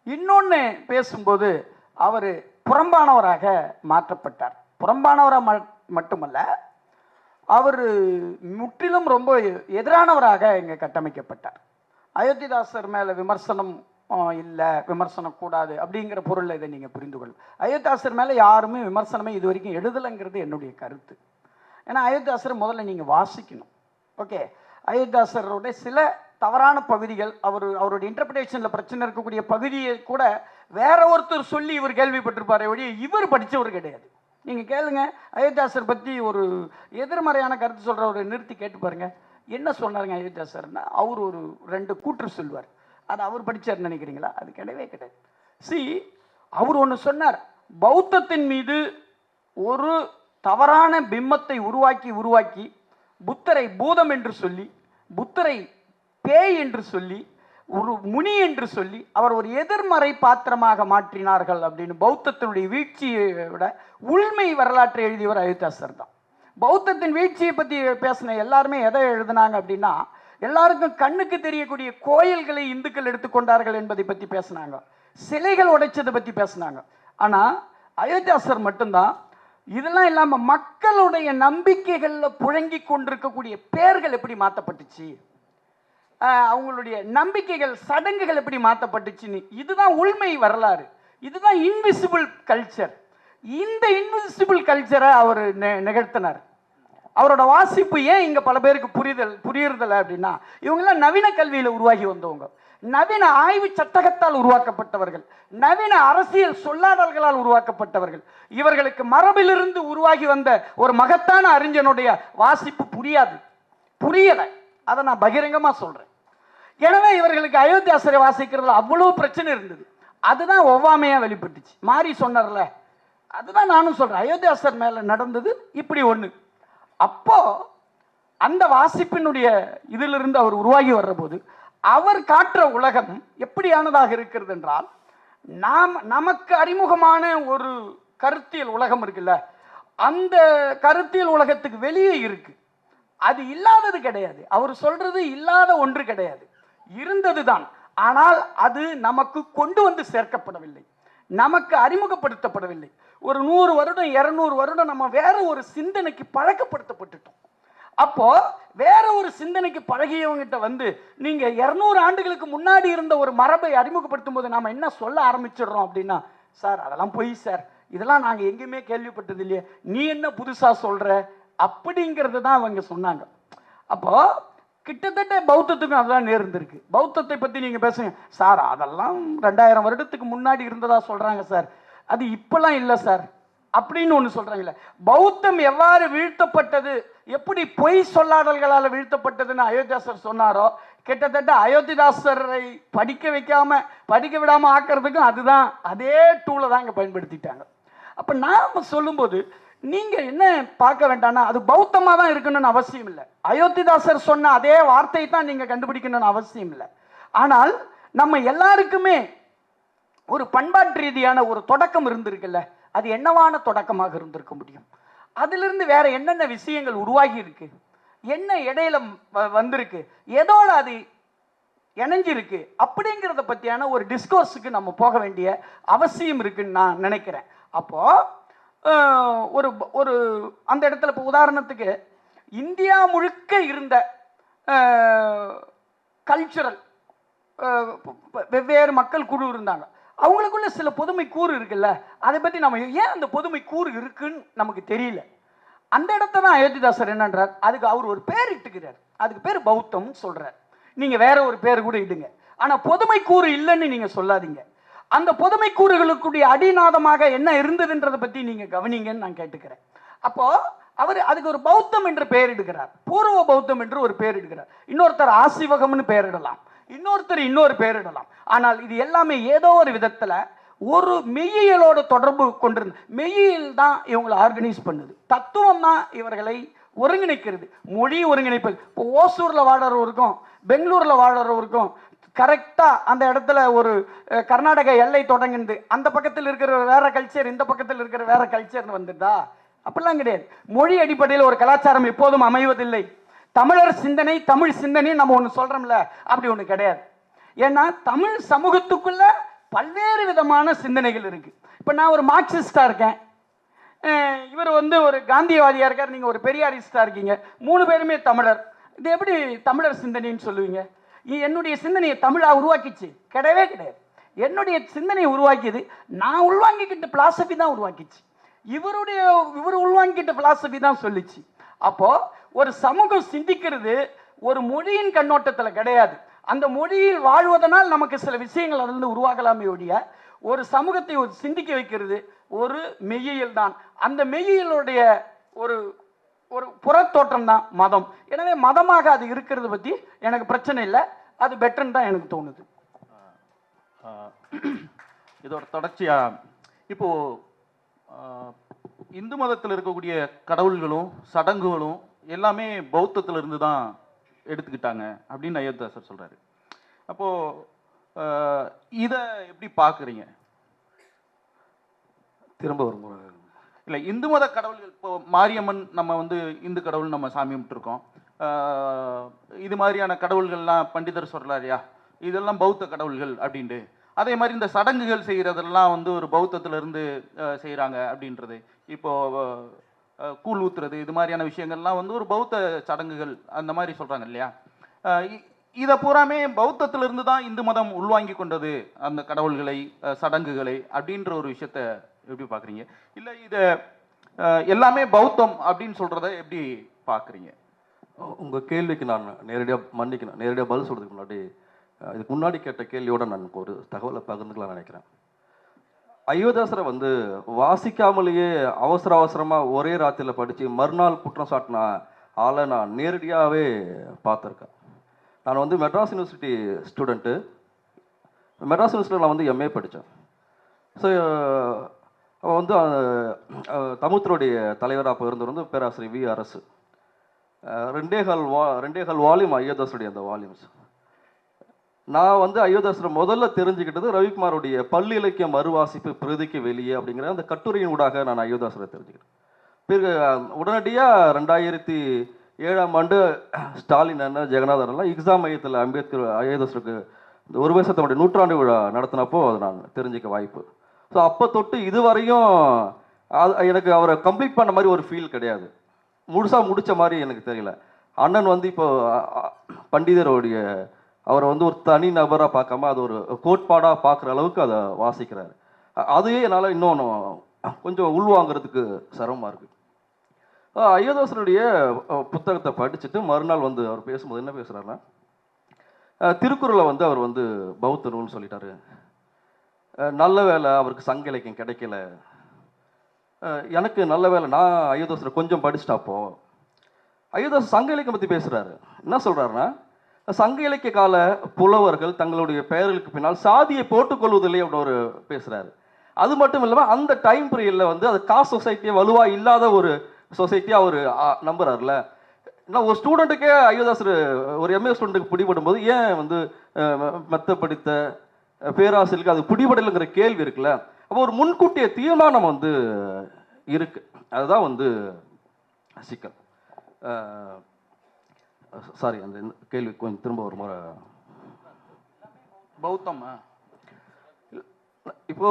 இன்னொன்னு பேசும்போது அவர் புறம்பானவராக மாற்றப்பட்டார். புறம்பானவரா மட்டுமல்ல, அவர் முற்றிலும் ரொம்ப எதிரானவராக இங்கே கட்டமைக்கப்பட்டார். அயோத்திதாசர் மேலே விமர்சனம் இல்லை, விமர்சனம் கூடாது அப்படிங்கிற பொருளில் இதை நீங்கள் புரிந்து கொள்ளும். அயோத்திதாசர் மேலே யாருமே விமர்சனமே இது வரைக்கும் எழுதலைங்கிறது என்னுடைய கருத்து. ஏன்னா அயோத்திதாசரை முதல்ல நீங்கள் வாசிக்கணும். ஓகே, அயோத்திதாசருடைய சில தவறான பகுதிகள், அவருடைய இன்டர்பிரேஷனில் பிரச்சனை இருக்கக்கூடிய பகுதியை கூட வேற ஒருத்தர் சொல்லி இவர் கேள்விப்பட்டிருப்பாரே ஒழிய இவர் படித்தவர் கிடையாது. நீங்கள் கேளுங்க, அயோத்திதாசர் பற்றி ஒரு எதிர்மறையான கருத்து சொல்கிறவரை நிறுத்தி கேட்டு பாருங்க, என்ன சொன்னாருங்க அயோத்திதாசர்னா, அவர் ஒரு 2 கூற்று சொல்வார். அது அவர் படித்தார் நினைக்கிறீங்களா? அது கிடையவே கிடையாது. அவர் ஒன்று சொன்னார், பௌத்தத்தின் மீது ஒரு தவறான பிம்பத்தை உருவாக்கி புத்தரை பூதம் என்று சொல்லி, புத்தரை பேய் என்று சொல்லி, ஒரு முனி என்று சொல்லி அவர் ஒரு எதிர்மறை பாத்திரமாக மாற்றினார்கள் அப்படின்னு பௌத்தத்தினுடைய வீழ்ச்சியை விட உண்மை வரலாற்றை எழுதியவர் அயோத்திதாசர் தான். பௌத்தத்தின் வீழ்ச்சியை பற்றி பேசின எல்லாருமே எதை எழுதினாங்க அப்படின்னா, எல்லாருக்கும் கண்ணுக்கு தெரியக்கூடிய கோயில்களை இந்துக்கள் எடுத்துக்கொண்டார்கள் என்பதை பற்றி பேசினாங்க, சிலைகள் உடைச்சதை பற்றி பேசினாங்க. ஆனால் அயோத்திதாசர் மட்டும்தான் இதெல்லாம் இல்லாமல் மக்களுடைய நம்பிக்கைகளில் புழங்கி கொண்டிருக்கக்கூடிய பேர்கள் எப்படி மாற்றப்பட்டுச்சு, அவங்களுடைய நம்பிக்கைகள் சடங்குகள் எப்படி மாற்றப்பட்டுச்சுன்னு, இதுதான் உண்மை வரலாறு, இதுதான் இன்விசிபிள் கல்ச்சர். இந்த இன்விசிபிள் கல்ச்சரை அவர் நிகழ்த்தினார். அவரோட வாசிப்பு ஏன் இங்கே பல பேருக்கு புரியுறதில்லை அப்படின்னா, இவங்கெல்லாம் நவீன கல்வியில் உருவாகி வந்தவங்க, நவீன ஆய்வு சட்டகத்தால் உருவாக்கப்பட்டவர்கள், நவீன அரசியல் சொல்லாடல்களால் உருவாக்கப்பட்டவர்கள். இவர்களுக்கு மரபிலிருந்து உருவாகி வந்த ஒரு மகத்தான அறிஞனுடைய வாசிப்பு புரியலை. அதை நான் பகிரங்கமாக சொல்கிறேன். எனவே இவர்களுக்கு அயோத்திதாசரை வாசிக்கிறதுல அவ்வளோ பிரச்சனை இருந்தது. அதுதான் ஒவ்வாமையாக வெளிப்பட்டுச்சு. மாறி சொன்னார்ல, அதுதான் நானும் சொல்கிறேன். அயோத்திதாசர் மேலே நடந்தது இப்படி ஒன்று. அப்போ அந்த வாசிப்பினுடைய இதிலிருந்து அவர் உருவாகி வர்ற போது அவர் காட்டுற உலகம் எப்படியானதாக இருக்கிறது என்றால், நமக்கு அறிமுகமான ஒரு கருத்தியல் உலகம் இருக்குல்ல, அந்த கருத்தியல் உலகத்துக்கு வெளியே இருக்கு. அது இல்லாதது கிடையாது. அவர் சொல்றது இல்லாத ஒன்று கிடையாது, இருந்ததுதான். ஆனால் அது நமக்கு கொண்டு வந்து சேர்க்கப்படவில்லை, நமக்கு அறிமுகப்படுத்தப்படவில்லை. ஒரு 100 வருடம் 200 வருடம் நம்ம வேற ஒரு சிந்தனைக்கு பழக்கப்படுத்தப்பட்டுட்டோம். அப்போ வேற ஒரு சிந்தனைக்கு பழகியவங்கிட்ட நீங்க 200 ஆண்டுகளுக்கு முன்னாடி இருந்த ஒரு மரபை அறிமுகப்படுத்தும் போது நாம என்ன சொல்ல ஆரம்பிச்சிடுறோம் அப்படின்னா, சார் அதெல்லாம் பொய் சார், இதெல்லாம் நாங்க எங்கேயுமே கேள்விப்பட்டது இல்லையே, நீ என்ன புதுசா சொல்ற அப்படிங்கிறது தான் அவங்க சொன்னாங்க. அப்போ கிட்டத்தட்ட பௌத்தத்துக்கும் அதெல்லாம் நேர்ந்திருக்கு. பௌத்தத்தை பத்தி நீங்க பேசுங்க சார், அதெல்லாம் 2000 வருடத்துக்கு முன்னாடி இருந்ததா சொல்றாங்க சார், அது இப்பெல்லாம் இல்லை சார் அப்படின்னு ஒன்று சொல்றாங்கல்ல. பௌத்தம் எவ்வாறு வீழ்த்தப்பட்டது, எப்படி பொய் சொல்லாடல்களால் வீழ்த்தப்பட்டதுன்னு அயோத்திதாசர் சொன்னாரோ, கிட்டத்தட்ட அயோத்திதாசரை படிக்க விடாம ஆக்கிறதுக்கும் அதுதான், அதே டூலை தான் இங்கே பயன்படுத்திட்டாங்க. அப்போ நாம சொல்லும்போது நீங்க என்ன பார்க்க வேண்டாம்னா, அது பௌத்தமாக தான் இருக்கணும்னு அவசியம் இல்லை. அயோத்திதாசர் சொன்ன அதே வார்த்தையை தான் நீங்க கண்டுபிடிக்கணும்னு அவசியம் இல்லை. ஆனால் நம்ம எல்லாருக்குமே ஒரு பண்பாட்டு ரீதியான ஒரு தொடக்கம் இருந்திருக்குல்ல, அது என்னவான தொடக்கமாக இருந்திருக்க முடியும்? அதிலிருந்து வேற என்னென்ன விஷயங்கள் உருவாகி இருக்கு, என்ன இடையில வந்திருக்கு, எதோட அது இணைஞ்சிருக்கு அப்படிங்கிறத பற்றியான ஒரு டிஸ்கோர்ஸுக்கு நம்ம போக வேண்டிய அவசியம் இருக்குன்னு நான் நினைக்கிறேன். அப்போ ஒரு ஒரு அந்த இடத்துல இப்போ உதாரணத்துக்கு இந்தியா முழுக்க இருந்த கல்ச்சுரல் வெவ்வேறு மக்கள் குழு இருந்தாங்க, அவங்களுக்குள்ள சில பொதுமை கூறு இருக்குல்ல, அதை பற்றி நம்ம ஏன் அந்த பொதுமை கூறு இருக்குன்னு நமக்கு தெரியல. அந்த இடத்த தான் அயோத்திதாசர் என்னன்றார், அதுக்கு அவர் ஒரு பேர் இட்டுக்கிறார், அதுக்கு பேர் பௌத்தம் சொல்றார். நீங்க வேற ஒரு பேர் கூட இடுங்க, ஆனா பொதுமை கூறு இல்லைன்னு நீங்க சொல்லாதீங்க. அந்த பொதுமை கூறுகளுக்குடைய அடிநாதமாக என்ன இருந்ததுன்றதை பத்தி நீங்க கவனிங்கன்னு நான் கேட்டுக்கிறேன். அப்போ அவர் அதுக்கு ஒரு பௌத்தம் என்று பெயர் இடுகிறார், பூர்வ பௌத்தம் என்று ஒரு பெயர் இடுகிறார். இன்னொருத்தர் ஆசிவகம்னு பெயரிடலாம், இன்னொருத்தர் இன்னொரு பெயரிடலாம். ஆனால் இது எல்லாமே ஏதோ ஒரு விதத்துல ஒரு மெய்யியலோட தொடர்பு கொண்டிருந்த மெய்யியல் தான் இவங்களை ஆர்கனைஸ் பண்ணுது, தத்துவம் தான் இவர்களை ஒருங்கிணைக்கிறது, மொழி ஒருங்கிணைப்பது. இப்போ ஓசூர்ல வாழறவருக்கும் பெங்களூர்ல வாழறவருக்கும் கரெக்டா அந்த இடத்துல ஒரு கர்நாடக எல்லை தொடங்குது, அந்த பக்கத்தில் இருக்கிற வேற கல்ச்சர், இந்த பக்கத்தில் இருக்கிற வேற கல்ச்சர்னு வந்துட்டா அப்படிலாம் கிடையாது. மொழி அடிப்படையில் ஒரு கலாச்சாரம் எப்போதும் அமைவதில்லை. தமிழர் சிந்தனை, தமிழ் சிந்தனை நம்ம ஒன்று சொல்றோம்ல, அப்படி ஒன்று கிடையாது. ஏன்னா தமிழ் சமூகத்துக்குள்ள பல்வேறு விதமான சிந்தனைகள் இருக்கு. இப்போ நான் ஒரு மார்க்சிஸ்டா இருக்கேன், இவர் ஒரு காந்தியவாதியா இருக்கார், நீங்க ஒரு பெரியாரிஸ்டா இருக்கீங்க, 3 பேருமே தமிழர். இது எப்படி தமிழர் சிந்தனைன்னு சொல்லுவீங்க? என்னுடைய சிந்தனையை தமிழா உருவாக்கிச்சு? கிடையவே கிடையாது. என்னுடைய சிந்தனையை உருவாக்கியது நான் உள்வாங்கிக்கிட்ட பிலாசபி தான் உருவாக்கிச்சு, இவர் உள்வாங்கிக்கிட்ட பிலாசபி தான் சொல்லிச்சு. அப்போ ஒரு சமூகம் சிந்திக்கிறது ஒரு மொழியின் கண்ணோட்டத்தில் கிடையாது, அந்த மொழியில் வாழ்வதனால் நமக்கு சில விஷயங்கள் அதிலிருந்து உருவாகலாமே ஒழிய ஒரு சமூகத்தை சிந்திக்க வைக்கிறது ஒரு மெய்யியல் தான். அந்த மெய்யியலுடைய ஒரு ஒரு புறத்தோற்றம் தான் மதம். எனவே மதமாக அது இருக்கிறது பற்றி எனக்கு பிரச்சனை இல்லை, அது பெட்டர்ன்னு தான் எனக்கு தோணுது. இதோட தொடர்ச்சியா இப்போ இந்து மதத்தில் இருக்கக்கூடிய கடவுள்களும் சடங்குகளும் எல்லாமே பௌத்தத்துல இருந்து தான் எடுத்துக்கிட்டாங்க அப்படின்னு அயோத்திதாசர் சொல்றாரு. அப்போ இதை எப்படி பார்க்குறீங்க? திரும்ப ஒரு முறை இல்லை, இந்து மத கடவுள்கள், இப்போ மாரியம்மன் நம்ம இந்து கடவுள் நம்ம சாமி கும்பிட்டுருக்கோம், இது மாதிரியான கடவுள்கள்லாம் பண்டிதர் சொல்றாருயா இதெல்லாம் பௌத்த கடவுள்கள் அப்படின்ட்டு. அதே மாதிரி இந்த சடங்குகள் செய்கிறதெல்லாம் ஒரு பௌத்தத்திலிருந்து செய்கிறாங்க அப்படின்றது. இப்போ கூழ் ஊத்துறது இது மாதிரியான விஷயங்கள்லாம் ஒரு பௌத்த சடங்குகள் அந்த மாதிரி சொல்கிறாங்க இல்லையா? இதை பூராமே பௌத்தத்திலிருந்து தான் இந்து மதம் உள்வாங்கி கொண்டது, அந்த கடவுள்களை சடங்குகளை அப்படின்ற ஒரு விஷயத்த எப்படி பார்க்குறீங்க? இல்லை இதை எல்லாமே பௌத்தம் அப்படின்னு சொல்கிறத எப்படி பார்க்குறீங்க? உங்கள் கேள்விக்கு நான் நேரடியாக பதில் சொல்கிறதுக்கு முன்னாடி இதுக்கு முன்னாடி கேட்ட கேள்வியோட நான் ஒரு தகவலை பகிர்ந்துக்கலாம் நினைக்கிறேன். அயோத்திதாசரை வாசிக்காமலேயே அவசரமாக ஒரே ராத்திரியில் படித்து மறுநாள் குற்றம் சாட்டின ஆளை நான் நேரடியாகவே பார்த்துருக்கேன். நான் மெட்ராஸ் யூனிவர்சிட்டி ஸ்டூடெண்ட்டு. மெட்ராஸ் யூனிவர்சிட்டியில் நான் எம்ஏ படித்தேன். ஸோ அவன் தமிழ்த்துறையுடைய தலைவராக அப்போ இருந்தவர் பேராசிரியர் வி அரசு. 2.5 வால்யூம் அயோத்திதாசருடைய அந்த வால்யூம்ஸ். நான் அயோத்திதாசரை முதல்ல தெரிஞ்சுக்கிட்டது ரவிக்குமாருடைய பள்ளி இலக்கிய மறுவாசிப்பு பிரதிக்கு வெளியே அப்படிங்கிற அந்த கட்டுரையின் ஊடாக நான் அயோத்திதாசரை தெரிஞ்சுக்கிட்டேன். பிறகு உடனடியாக 2007 ஸ்டாலின் அண்ணன் ஜெகநாதன் எல்லாம் எக்ஸாம் மையத்தில் அம்பேத்கர் அயோத்திதாசருக்கு இந்த 1 வருஷத்தோடைய 100ஆண்டு விழா நடத்தினப்போ அதை நான் தெரிஞ்சிக்க வாய்ப்பு. ஸோ அப்போ தொட்டு இதுவரையும் எனக்கு அவரை கம்ப்ளீட் பண்ண மாதிரி ஒரு ஃபீல் கிடையாது, முழுசாக முடித்த மாதிரி எனக்கு தெரியல. அண்ணன் இப்போ பண்டிதருடைய அவரை ஒரு தனி நபராக பார்க்காம அது ஒரு கோட்பாடாக பார்க்குற அளவுக்கு அதை வாசிக்கிறாரு. அதுவே என்னால் இன்னொன்று கொஞ்சம் உள்வாங்கிறதுக்கு சிரமமாக இருக்குது. அயோத்திதாசருடைய புத்தகத்தை படிச்சுட்டு மறுநாள் அவர் பேசும்போது என்ன பேசுகிறாருன்னா, திருக்குறளை அவர் பௌத்த நூல்னு சொல்லிட்டாரு, நல்ல வேலை அவருக்கு சங்க இலக்கியம் கிடைக்கல, எனக்கு நல்ல வேலை நான் அயோத்திதாசரை கொஞ்சம் படிச்சுட்டாப்போ. அயோத்திதாசர் சங்க இலக்கியம் பற்றி பேசுகிறாரு. என்ன சொல்கிறாருன்னா, சங்க இலக்கிய கால புலவர்கள் தங்களுடைய பெயர்களுக்கு பின்னால் சாதியை போட்டுக்கொள்வதில்லை அப்படின்னு ஒரு பேசுகிறாரு. அது மட்டும் இல்லாமல் அந்த டைம் பீரியடில் அது காஸ்ட் சொசைட்டியை வலுவாக இல்லாத ஒரு சொசைட்டியாக அவர் நம்புறாருல. நான் ஒரு ஸ்டூடெண்ட்டுக்கே அயோத்திதாசர் ஒரு எம்ஏ ஸ்டூடெண்ட்டுக்கு பிடிபடும் போது ஏன் மெத்த படித்த பேராசிரியருக்கு அது பிடிபடலைங்கிற கேள்வி இருக்குல்ல. அப்போ ஒரு முன்கூட்டிய தீர்மானம் இருக்கு, அதுதான் சிக்கல். சாரி, அந்த கேள்வி கொஞ்சம் திரும்ப ஒரு முறை. பௌத்தமா? இப்போ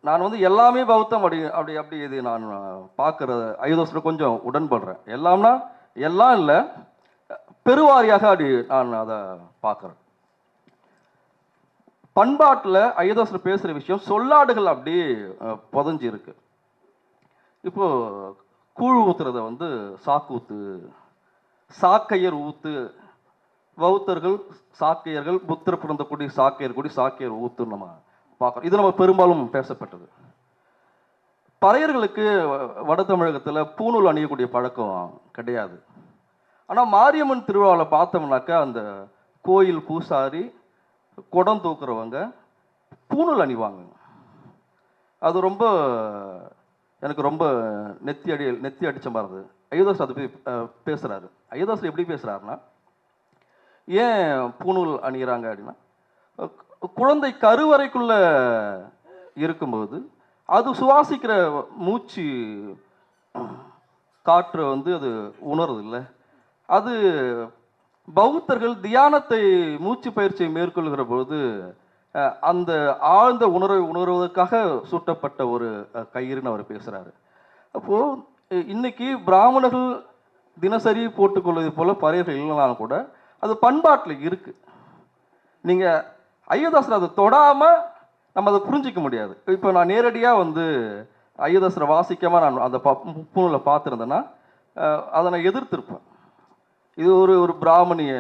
நான் வந்து எல்லாமே பௌத்தம் அப்படி அப்படி அப்படி இது நான் பார்க்கறது ஐதோஸ்ல கொஞ்சம் உடன்படுறேன். எல்லாம்னா எல்லாம் இல்லை, பெருவாரியாக அப்படி நான் அதை பார்க்குறேன். பண்பாட்டில் ஐதோஸ்ல பேசுகிற விஷயம் சொல்லாடுகள் அப்படி புதஞ்சி இருக்கு. இப்போ கூழ் ஊத்துறத வந்து சாக்கூத்து, சாக்கையர் ஊத்து, பௌத்தர்கள் சாக்கையர்கள், புத்தர் பிறந்த குடி சாக்கையர் குடி, சாக்கையர் ஊத்துன்னு நம்ம பார்க்குறோம். இது நம்ம பெரும்பாலும் பேசப்பட்டது. பறையர்களுக்கு வட தமிழகத்தில் பூணூல் அணியக்கூடிய பழக்கம் கிடையாது. ஆனால் மாரியம்மன் திருவிழாவில் பார்த்தோம்னாக்கா அந்த கோயில் பூசாரி குடம் தூக்குறவங்க பூணூல் அணிவாங்க. அது ரொம்ப எனக்கு ரொம்ப நெத்தி அடிச்ச மாதிரி இருந்தது. ஐயதாஸ் அது போய் பேசுகிறாரு. ஐயதாஸ் எப்படி பேசுகிறாருன்னா, ஏன் பூணூல் அணிகிறாங்க அப்படின்னா, குழந்தை கருவறைக்குள்ள இருக்கும்போது அது சுவாசிக்கிற மூச்சு காற்றை வந்து அது உணருது இல்லை. அது பௌத்தர்கள் தியானத்தை மூச்சு பயிற்சியை மேற்கொள்கிற பொழுது அந்த ஆழ்ந்த உணர்வதற்காக சூட்டப்பட்ட ஒரு கயிறுன்னு அவர் பேசுகிறாரு. அப்போது இன்னைக்கு பிராமணர்கள் தினசரி போட்டுக்கொள்வது போல பறையர்கள் இல்லைனாலும் கூட அது பண்பாட்டில் இருக்கு. நீங்கள் ஐயதாசர் அதை தொடாமல் நம்ம அதை புரிஞ்சிக்க முடியாது. இப்போ நான் நேரடியாக வந்து ஐயதாசரை வாசிக்காமல் நான் அந்த பூணூலை பார்த்துருந்தேன்னா அதை நான் எதிர்த்திருப்பேன். இது ஒரு பிராமணிய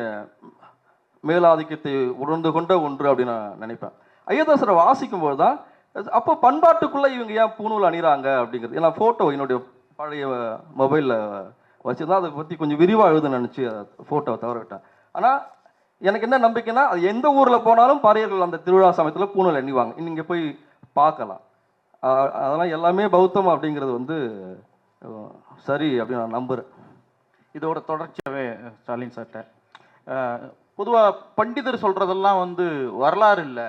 மேலாதிக்கத்தை உணர்ந்து கொண்ட ஒன்று அப்படின்னு நான் நினைப்பேன். ஐயதாசரை வாசிக்கும்போது தான் அப்போ பண்பாட்டுக்குள்ளே இவங்க ஏன் பூணூல் அணிகிறாங்க அப்படிங்கிறது. ஏன்னா ஃபோட்டோ என்னுடைய பழைய மொபைலில் வச்சுருந்தா அதை பற்றி கொஞ்சம் விரிவாக எழுத நினச்சி ஃபோட்டோவை தவற விட்டேன். ஆனால் எனக்கு என்ன நம்பிக்கைன்னா, அது எந்த ஊரில் போனாலும் பறையர்கள் அந்த திருவிழா சமயத்தில் பூணூல் அணிவாங்க. நீங்கள் போய் பார்க்கலாம். அதெல்லாம் எல்லாமே பௌத்தம் அப்படிங்கிறது வந்து சரி அப்படின்னு நான் நம்புகிறேன். இதோட தொடர்ச்சியாகவே ஸ்டாலின் சார்ட்ட, பொதுவாக பண்டிதர் சொல்கிறதெல்லாம் வந்து வரலாறு இல்லை,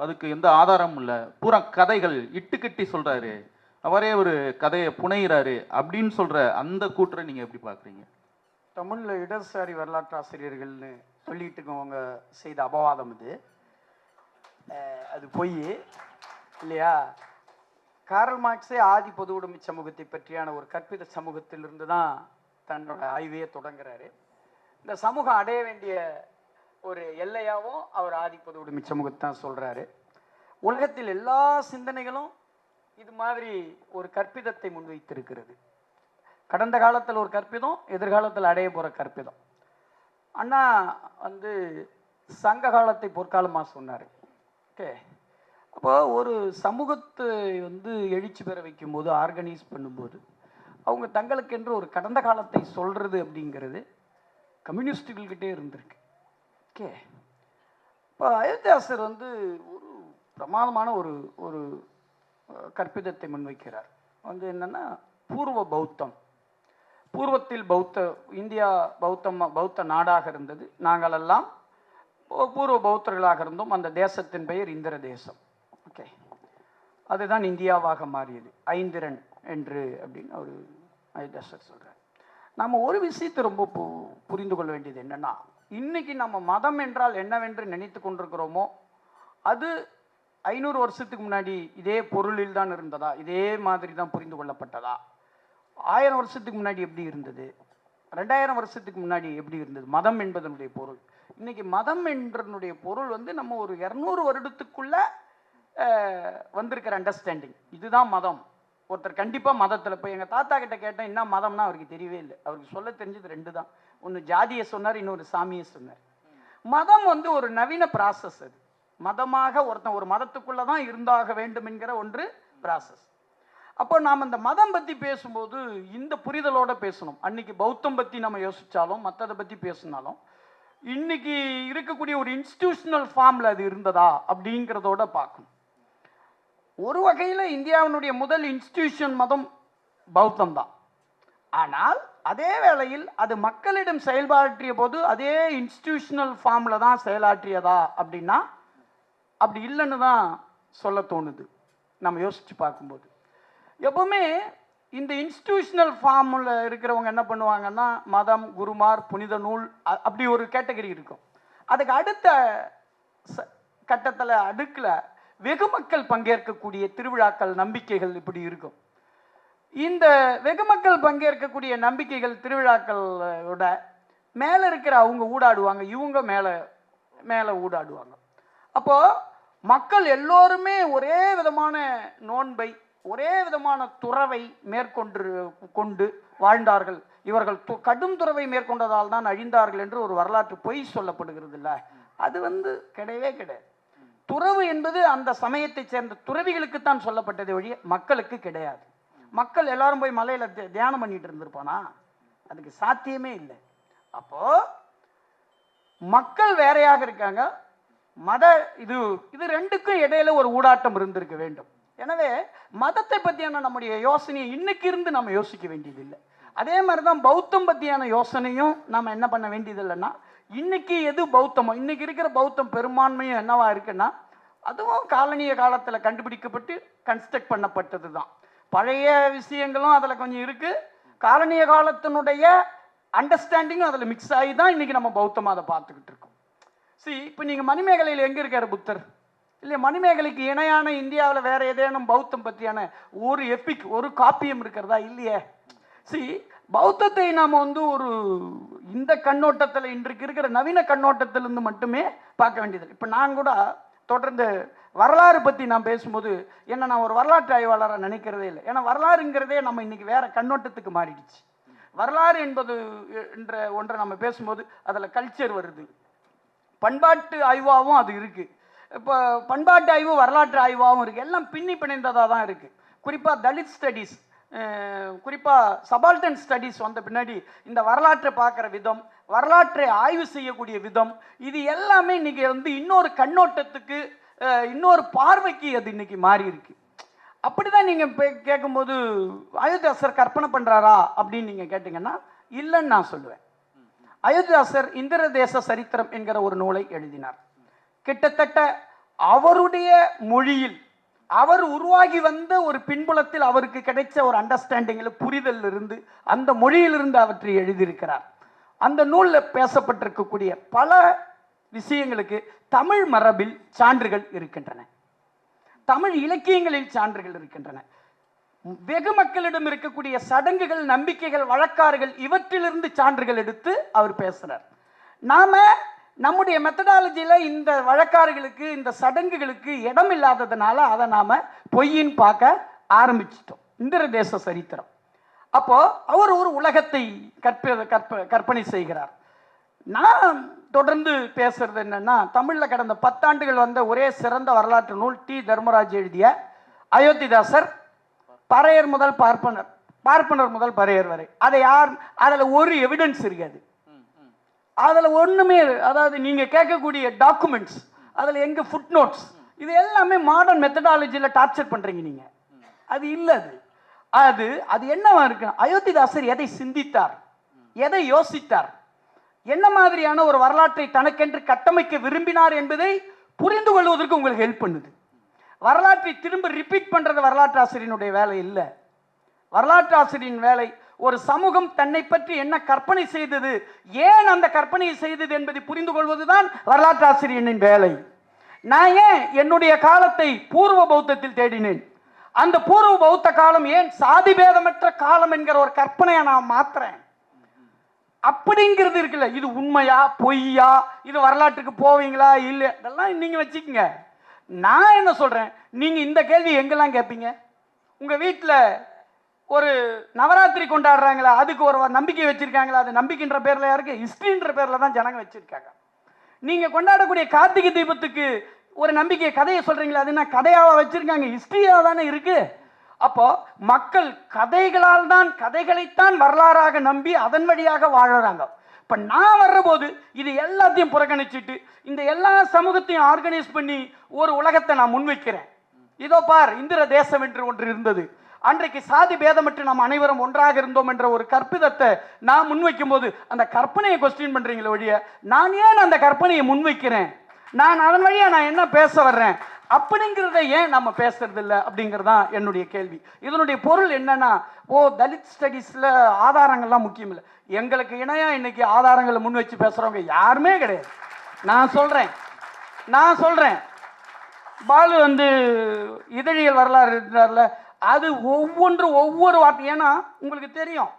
அதுக்கு எந்த ஆதாரமும் இல்லை, பூரா கதைகள் இட்டுக்கட்டி சொல்கிறாரு, அவரே ஒரு கதையை புனைகிறாரு அப்படின்னு சொல்கிற அந்த கூற்றை நீங்கள் எப்படி பார்க்குறீங்க? தமிழில் இடதுசாரி வரலாற்று ஆசிரியர்கள்னு சொல்லிட்டு இருக்கவங்க செய்த அபவாதம் இது. அது பொய் இல்லையா? காரல் மார்க்ஸே ஆதி பொது உடைமை சமூகத்தை பற்றியான ஒரு கற்பித சமூகத்திலிருந்து தான் தன்னோட ஆய்வையே தொடங்குறாரு. இந்த சமூகம் அடைய வேண்டிய ஒரு எல்லையாகவும் அவர் ஆதி பொது உடைமை சமூகத்தை தான் சொல்கிறாரு. உலகத்தில் எல்லா சிந்தனைகளும் இது மாதிரி ஒரு கற்பிதத்தை முன்வைத்திருக்கிறது. கடந்த காலத்தில் ஒரு கற்பிதம், எதிர்காலத்தில் அடைய போகிற கற்பிதம். அண்ணா வந்து சங்க காலத்தை பொற்காலமாக சொன்னார். ஓகே, அப்போ ஒரு சமூகத்தை வந்து எழுச்சி பெற வைக்கும்போது, ஆர்கனைஸ் பண்ணும்போது, அவங்க தங்களுக்கென்று ஒரு கடந்த காலத்தை சொல்கிறது அப்படிங்கிறது கம்யூனிஸ்டுகள்கிட்டே இருந்திருக்கு. ஓகே, இப்போ அயோத்தியாசர் வந்து ஒரு பிரமாதமான ஒரு கற்பிதத்தை முன்வைக்கிறார். வந்து என்னென்னா, பூர்வ பௌத்தம். பூர்வத்தில் இந்தியா பௌத்த நாடாக இருந்தது. நாங்களெல்லாம் பூர்வ பௌத்தர்களாக இருந்தோம். அந்த தேசத்தின் பெயர் இந்திர தேசம். ஓகே, அதுதான் இந்தியாவாக மாறியது, ஐந்திரன் என்று அப்படின்னு ஒரு அயோத்தியாசர் சொல்கிறார். நம்ம ஒரு விஷயத்தை ரொம்ப புரிந்து கொள்ள வேண்டியது என்னென்னா, இன்னைக்கு நம்ம மதம் என்றால் என்னவென்று நினைத்து கொண்டிருக்கிறோமோ அது 500 வருஷத்துக்கு முன்னாடி இதே பொருளில் தான் இருந்ததா, இதே மாதிரி தான் புரிந்து கொள்ளப்பட்டதா? 1000 வருஷத்துக்கு முன்னாடி எப்படி இருந்தது? 2000 வருஷத்துக்கு முன்னாடி எப்படி இருந்தது மதம் என்பதனுடைய பொருள்? இன்னைக்கு மதம் என்றனுடைய பொருள் வந்து நம்ம ஒரு 200 வருடத்துக்குள்ள வந்திருக்கிற அண்டர்ஸ்டாண்டிங், இதுதான் மதம். ஒருத்தர் கண்டிப்பாக மதத்தில் போய் எங்கள் தாத்தா கிட்ட கேட்டேன் என்ன மதம்னா அவருக்கு தெரியவே இல்லை. அவருக்கு சொல்ல தெரிஞ்சது 2 தான். ஒன்று ஜாதியை சொன்னார், இன்னொரு சாமியை சொன்னார். மதம் வந்து ஒரு நவீன ப்ராசஸ். அது மதமாக ஒருத்தன் ஒரு மதத்துக்குள்ளே தான் இருந்தாக வேண்டும் என்கிற ஒன்று ப்ராசஸ். அப்போ நாம் இந்த மதம் பற்றி பேசும்போது இந்த புரிதலோடு பேசணும். அன்னைக்கு பௌத்தம் பற்றி நம்ம யோசித்தாலும் மற்றதை பற்றி பேசினாலும் இன்னைக்கு இருக்கக்கூடிய ஒரு இன்ஸ்டிடியூஷனல் ஃபார்மில் அது இருந்ததா அப்படிங்கிறதோட பார்க்கணும். ஒரு வகையில் இந்தியாவினுடைய முதல் இன்ஸ்டிடியூஷன் மதம் பௌத்தம் தான். ஆனால் அதே வேளையில் அது மக்களிடம் செயல்பாற்றிய போது அதே இன்ஸ்டிடியூஷனல் ஃபார்மில் தான் செயலாற்றியதா அப்படின்னா அப்படி இல்லைன்னு தான் சொல்ல தோணுது. நம்ம யோசித்து பார்க்கும்போது எப்பவுமே இந்த இன்ஸ்டிடியூஷனல் ஃபார்மில் இருக்கிறவங்க என்ன பண்ணுவாங்கன்னா, மதம், குருமார், புனித நூல் அப்படி ஒரு கேட்டகரி இருக்கும். அதுக்கு அடுத்த கட்டத்தில் அடுக்கில் வெகு மக்கள் பங்கேற்கக்கூடிய திருவிழாக்கள் நம்பிக்கைகள் இப்படி இருக்கும். இந்த வெகு மக்கள் பங்கேற்கக்கூடிய நம்பிக்கைகள் திருவிழாக்களோட மேலே இருக்கிற அவங்க ஊடாடுவாங்க, இவங்க மேலே ஊடாடுவாங்க. அப்போது மக்கள் எல்லோருமே ஒரே விதமான நோன்பை, ஒரே விதமான துறவை கொண்டு வாழ்ந்தார்கள். இவர்கள் கடும் துறவை மேற்கொண்டதால் தான் அழிந்தார்கள் என்று ஒரு வரலாற்று பொய் சொல்லப்படுகிறது இல்லை, அது கிடையவே கிடையாது. துறவு என்பது அந்த சமயத்தை சேர்ந்த துறவிகளுக்குத்தான் சொல்லப்பட்டதை ஒழிய மக்களுக்கு கிடையாது. மக்கள் எல்லாரும் போய் மலையில தியானம் பண்ணிட்டு இருந்திருப்பானா? அதுக்கு சாத்தியமே இல்லை. அப்போ மக்கள் வேறையாக இருக்காங்க, மத இது ரெண்டுக்கும் இடையில ஒரு ஊடாட்டம் இருந்திருக்க வேண்டும். எனவே மதத்தை பற்றியான நம்முடைய யோசனையை இன்னைக்கு இருந்து நம்ம யோசிக்க வேண்டியதில்லை. அதே மாதிரி தான் பௌத்தம் பற்றியான யோசனையும் நம்ம என்ன பண்ண வேண்டியது இல்லைன்னா, இன்னைக்கு எது பௌத்தமோ, இன்னைக்கு இருக்கிற பௌத்தம் பெரும்பான்மையும் என்னவா இருக்குன்னா, அதுவும் காலனிய காலத்தில் கண்டுபிடிக்கப்பட்டு கன்ஸ்ட்ரக்ட் பண்ணப்பட்டது தான். பழைய விஷயங்களும் அதில் கொஞ்சம் இருக்கு, காலனிய காலத்தினுடைய அண்டர்ஸ்டாண்டிங்கும் அதில் மிக்ஸ் ஆகி தான் இன்னைக்கு நம்ம பௌத்தமாக அதை பார்த்துக்கிட்டு இருக்கோம். இப்போ நீங்கள் மணிமேகலையில் எங்கே இருக்கார் புத்தர்? இல்லை, மணிமேகலைக்கு இணையான இந்தியாவில் வேற ஏதேனும் பௌத்தம் பற்றியான ஒரு எப்பிக், ஒரு காப்பியம் இருக்கிறதா? இல்லையே. பௌத்தத்தை நாம் ஒரு இந்த கண்ணோட்டத்தில், இன்றைக்கு இருக்கிற நவீன கண்ணோட்டத்திலிருந்து மட்டுமே பார்க்க வேண்டியது. இப்போ நான் கூட தொடர்ந்து வரலாறு பற்றி நான் பேசும்போது நான் ஒரு வரலாற்று ஆய்வாளராக நினைக்கிறதே இல்லை. ஏன்னா வரலாறுங்கிறதே நம்ம இன்னைக்கு வேற கண்ணோட்டத்துக்கு மாறிடுச்சு. வரலாறு என்பது என்ற ஒன்றை நம்ம பேசும்போது அதில் கல்ச்சர் வருது, பண்பாட்டு ஆய்வாகவும் அது இருக்கு. இப்போ பண்பாட்டு ஆய்வு வரலாற்று ஆய்வாகவும் இருக்கு, எல்லாம் பின்னி பிணைந்ததாக தான் இருக்கு. குறிப்பாக தலித் ஸ்டடீஸ், குறிப்பாக சபால்டன் ஸ்டடீஸ் வந்த பின்னாடி இந்த வரலாற்றை பார்க்குற விதம், வரலாற்றை ஆய்வு செய்யக்கூடிய விதம், இது எல்லாமே இன்னைக்கு இன்னொரு கண்ணோட்டத்துக்கு, இன்னொரு பார்வைக்கு அது இன்னைக்கு மாறி இருக்கு. அப்படிதான் நீங்க கேட்கும்போது அயோத்தியாசர் கற்பனை பண்றாரா அப்படின்னு நீங்க கேட்டீங்கன்னா இல்லைன்னு நான் சொல்லுவேன். அயோத்தியாசர் இந்திர தேச சரித்திரம் என்கிற ஒரு நூலை எழுதினார். கிட்டத்தட்ட அவருடைய மொழியில், அவர் உருவாகி வந்த ஒரு பின்புலத்தில் அவருக்கு கிடைச்ச ஒரு அண்டர்ஸ்டாண்டிங்கில், புரிதல் இருந்து, அந்த மொழியிலிருந்து அவற்றை எழுதியிருக்கிறார். அந்த நூலில் பேசப்பட்டிருக்கக்கூடிய பல விஷயங்களுக்கு தமிழ் மரபில் சான்றுகள் இருக்கின்றன, தமிழ் இலக்கியங்களில் சான்றுகள் இருக்கின்றன. வெகு மக்களிடம் இருக்கக்கூடிய சடங்குகள், நம்பிக்கைகள், வழக்காறுகள், இவற்றிலிருந்து சான்றுகள் எடுத்து அவர் பேசுறார். நாம நம்முடைய மெத்தடாலஜியில இந்த வழக்காறுகளுக்கு, இந்த சடங்குகளுக்கு இடம் இல்லாததுனால அதை நாம பொய்யின் பார்க்க ஆரம்பிச்சிட்டோம். இந்திர தேச சரித்திரம். அப்போ அவர் ஒரு உலகத்தை கற்பனை செய்கிறார். நான் தொடர்ந்து பேசுறது என்னன்னா, தமிழ்ல கடந்த 10 ஆண்டுகள் வந்த ஒரே சிறந்த வரலாற்று நூல் டி தர்மராஜ் எழுதிய அயோத்திதாசர், பறையர் முதல் பார்ப்பனர், பார்ப்பனர் முதல் பறையர் வரை. அதுல ஒரு எவிடன்ஸ் இருக்காது, அதுல ஒண்ணுமே, அதாவது நீங்க கேட்கக்கூடிய டாக்குமெண்ட்ஸ், அதுல எங்க ஃபுட் நோட்ஸ், இது எல்லாமே மாடர்ன் மெத்தடாலஜியில டார்ச்சர் பண்றீங்க நீங்க. அது இல்ல, அது என்னவா இருக்கு? அயோத்திதாசர் எதை சிந்தித்தார், எதை யோசித்தார், என்ன மாதிரியான ஒரு வரலாற்றை தனக்கென்று கட்டமைக்க விரும்பினார் என்பதை புரிந்து கொள்வதற்கு உங்களுக்கு ஹெல்ப் பண்ணுது. வரலாற்றை திரும்ப ரிப்பீட் பண்றது வரலாற்று ஆசிரியனுடைய வேலை இல்லை. வரலாற்று ஆசிரியரின் வேலை ஒரு சமூகம் தன்னை பற்றி என்ன கற்பனை செய்தது, ஏன் அந்த கற்பனையை செய்தது என்பதை புரிந்து கொள்வதுதான் வரலாற்று ஆசிரியனின் வேலை. நான் ஏன் என்னுடைய காலத்தை பூர்வ பௌத்தத்தில் தேடினேன், அந்த பூர்வ பௌத்த காலம் ஏன் சாதி பேதமற்ற காலம் என்கிற ஒரு கற்பனையை நான் மாத்துறேன் அப்படிங்கிறது இருக்குல்ல. இது உண்மையா பொய்யா, இது வரலாற்றுக்கு போவீங்களா இல்லை, இதெல்லாம் நீங்க வச்சுக்கோங்க. நான் என்ன சொல்றேன், நீங்க இந்த கேள்வி எங்கெல்லாம் கேட்பீங்க? உங்க வீட்டில் ஒரு நவராத்திரி கொண்டாடுறாங்களா, அதுக்கு ஒரு நம்பிக்கை வச்சிருக்காங்களா? அது நம்பிக்கைன்ற பேர்ல யாருக்கு? ஹிஸ்டரின்ற பேர்ல தான் ஜனங்க வச்சிருக்காங்க. நீங்க கொண்டாடக்கூடிய கார்த்திகை தீபத்துக்கு ஒரு நம்பிக்கை, கதையை சொல்றீங்களா, அது என்ன கதையாவா வச்சிருக்காங்க? ஹிஸ்டரியா தானே இருக்கு. அப்போ மக்கள் கதைகளைத்தான் வரலாறாக நம்பி அதன் வழியாக வாழறாங்க. இப்ப நான் வர்ற போது இது எல்லாத்தையும் புறக்கணிச்சுட்டு இந்த எல்லா சமூகத்தையும் ஆர்கனைஸ் பண்ணி ஒரு உலகத்தை நான் முன்வைக்கிறேன். இதோ பார், இந்திர தேசம் என்று ஒன்று இருந்தது, அன்றைக்கு சாதி பேதமற்று நாம் அனைவரும் ஒன்றாக இருந்தோம் என்ற ஒரு கற்பிதத்தை நான் முன்வைக்கும் போது அந்த கற்பனையை கொஸ்டின் பண்றீங்களே ஒழிய, நான் ஏன் அந்த கற்பனையை முன்வைக்கிறேன், நான் அதன் வழியா நான் என்ன பேச வர்றேன் அப்படிங்கிறத ஏன் நம்ம பேசுறது இல்லை அப்படிங்கிறதான் என்னுடைய கேள்வி. இதனுடைய பொருள் என்னன்னா, தலித் ஸ்டடீஸ்ல ஆதாரங்கள்லாம் முக்கியம் இல்லை. எங்களுக்கு இணையா இன்னைக்கு ஆதாரங்களை முன் வச்சு பேசுறவங்க யாருமே கிடையாது. நான் சொல்றேன் பாலு வந்து இதழியல் வரலாறு இருந்தார்ல, அது ஒவ்வொரு வார்த்தை. ஏன்னா உங்களுக்கு தெரியும்,